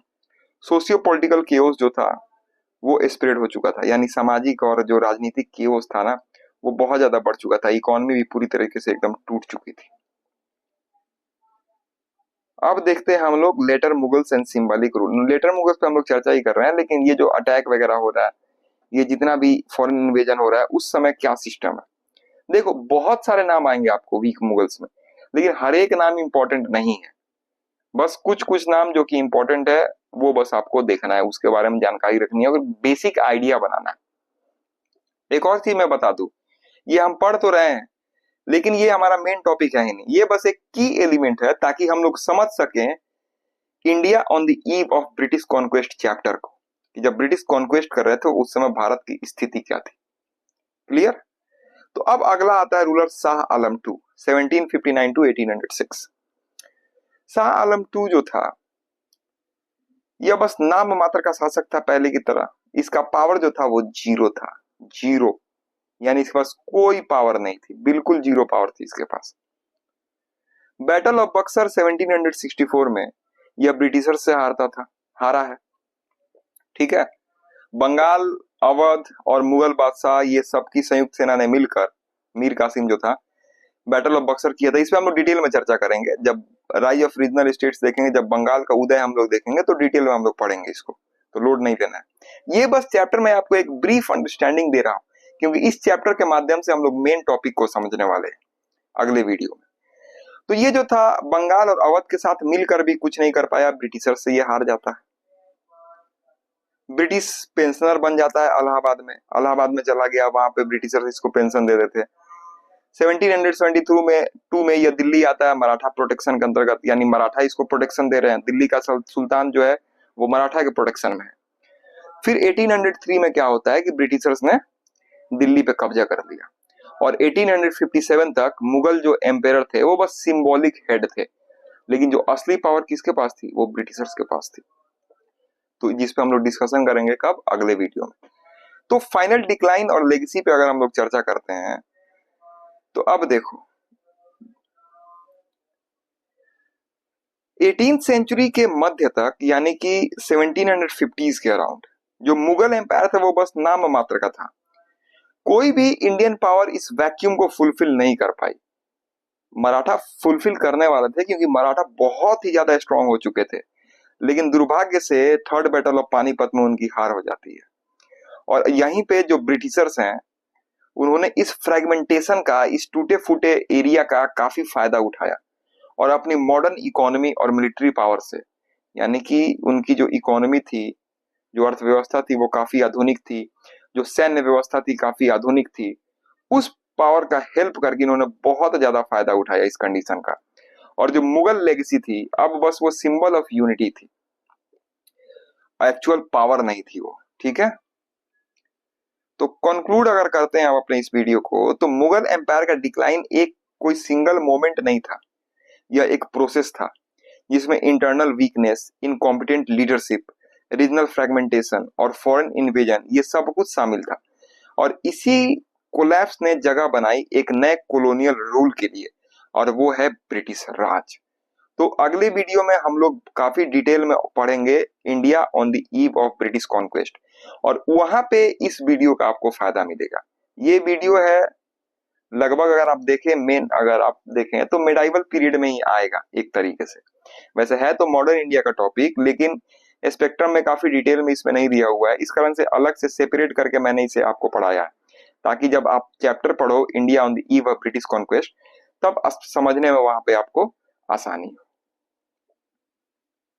सोशियो पॉलिटिकल केओस जो था वो स्प्रेड हो चुका था, यानी सामाजिक और जो राजनीतिक केओस था ना वो बहुत ज्यादा बढ़ चुका था। इकोनॉमी भी पूरी तरीके से एकदम टूट चुकी थी। अब देखते हैं हम लोग later Mughals and symbolic rule. Later Mughals पे हम लोग चर्चा ही कर रहे हैं, लेकिन ये जो अटैक वगैरह हो रहा है, ये जितना भी फॉरेन इन्वेजन हो रहा है, उस समय क्या सिस्टम है? देखो, बहुत सारे नाम आएंगे आपको वीक मुगल्स में, लेकिन हर एक नाम इंपॉर्टेंट नहीं है। बस कुछ कुछ नाम जो कि इंपॉर्टेंट है वो बस आपको देखना है, उसके बारे में जानकारी रखनी है और बेसिक आइडिया बनाना है। एक और चीज मैं बता दूं, ये हम पढ़ तो रहे हैं लेकिन ये हमारा मेन टॉपिक है ही नहीं, ये बस एक की एलिमेंट है ताकि हम लोग समझ सकें India on the eve of British conquest chapter को, कि जब ब्रिटिश कॉन्क्वेस्ट कर रहे थे उस समय भारत की स्थिति क्या थी। क्लियर? तो अब अगला आता है ruler Shah Alam two, 1759 to 1806। Shah Alam two जो था यह बस नाम मात्र का शासक था पहले की तरह। इसका पावर जो था वो जीरो था, जीरो, यानी इसके पास कोई पावर नहीं थी, बिल्कुल जीरो पावर थी इसके पास। बैटल ऑफ बक्सर 1764 में यह ब्रिटिशर से हारा है। ठीक है, बंगाल, अवध और मुगल बादशाह ये सबकी संयुक्त सेना ने मिलकर, मीर कासिम जो था, बैटल ऑफ बक्सर किया था। इस पे हम लोग डिटेल में चर्चा करेंगे जब राइज ऑफ रीजनल स्टेट्स देखेंगे, जब बंगाल का उदय हम लोग देखेंगे तो डिटेल में हम लोग पढ़ेंगे इसको, तो लोड नहीं लेना है। ये बस चैप्टर में आपको एक ब्रीफ अंडरस्टैंडिंग दे रहा हूं, क्योंकि इस चैप्टर के माध्यम से हम लोग मेन टॉपिक को समझने वाले हैं अगले वीडियो में। तो ये जो था बंगाल और अवध के साथ मिलकर भी कुछ नहीं कर पाया, ब्रिटिशर से ये हार जाता है। ब्रिटिश पेंशनर बन जाता है इलाहाबाद में चला गया, वहां पे ब्रिटिशर इसको पेंशन दे देते। 1772 में यह दिल्ली आता है मराठा प्रोटेक्शन के अंतर्गत, यानी मराठा इसको प्रोटेक्शन दे रहे हैं, दिल्ली का सुल्तान जो है वो मराठा के प्रोटेक्शन में है। फिर 1803 में क्या होता है कि ब्रिटिशर्स ने दिल्ली पे कब्जा कर लिया और 1857 तक मुगल जो एम्पायर थे वो बस सिंबॉलिक हेड थे, लेकिन जो असली पावर किसके पास थी? वो ब्रिटिशर्स के पास थी। तो जिस पे हम लोग डिस्कशन करेंगे कब? अगले वीडियो में। तो फाइनल डिक्लाइन और लेगेसी पे अगर हम लोग चर्चा करते हैं तो अब देखो, 18th सेंचुरी के मध्य तक यानी कि 1750s के अराउंड जो मुगल एम्पायर था वो बस नाम मात्र का था। कोई भी इंडियन पावर इस वैक्यूम को फुलफिल नहीं कर पाई। मराठा फुलफिल करने वाले थे क्योंकि मराठा बहुत ही ज्यादा स्ट्रांग हो चुके थे, लेकिन दुर्भाग्य से थर्ड बैटल ऑफ पानीपत में उनकी हार हो जाती है। और यहीं पे जो ब्रिटिशर्स हैं, उन्होंने इस फ्रेगमेंटेशन का, इस टूटे फूटे एरिया का काफी फायदा उठाया और अपनी मॉडर्न इकोनॉमी और मिलिट्री पावर से, यानी कि उनकी जो इकोनॉमी थी, जो अर्थव्यवस्था थी वो काफी आधुनिक थी, जो सैन्य व्यवस्था थी काफी आधुनिक थी, उस पावर का हेल्प करके इन्होंने बहुत ज्यादा फायदा उठाया इस कंडीशन का। और जो मुगल लेगेसी थी, अब बस वो सिंबल ऑफ यूनिटी थी, एक्चुअल पावर नहीं थी वो। ठीक है, तो कंक्लूड अगर करते हैं आप अपने इस वीडियो को, तो मुगल एम्पायर का डिक्लाइन एक कोई सिंगल मोमेंट नहीं था, यह एक प्रोसेस था जिसमें internal weakness, incompetent leadership, regional fragmentation और फॉरेन इन्वेजन, ये सब कुछ शामिल था। और इसी कोलैप्स ने जगह बनाई एक नए कॉलोनियल रूल के लिए, और वो है ब्रिटिश राज। तो अगले वीडियो में हम लोग काफी डिटेल में पढ़ेंगे India on the eve of British conquest, और वहां पे इस वीडियो का आपको फायदा मिलेगा। ये वीडियो है लगभग, अगर आप देखें, मेन अगर आप देखें तो मिडाइवल पीरियड में ही आएगा एक तरीके से। वैसे है तो मॉडर्न इंडिया का टॉपिक, लेकिन स्पेक्ट्रम में काफी डिटेल में इसमें नहीं दिया हुआ है, इस कारण से अलग से सेपरेट करके मैंने इसे आपको पढ़ाया है, ताकि जब आप चैप्टर पढ़ो India on the eve of British conquest, तब समझने में वहां पे आपको आसानी हो।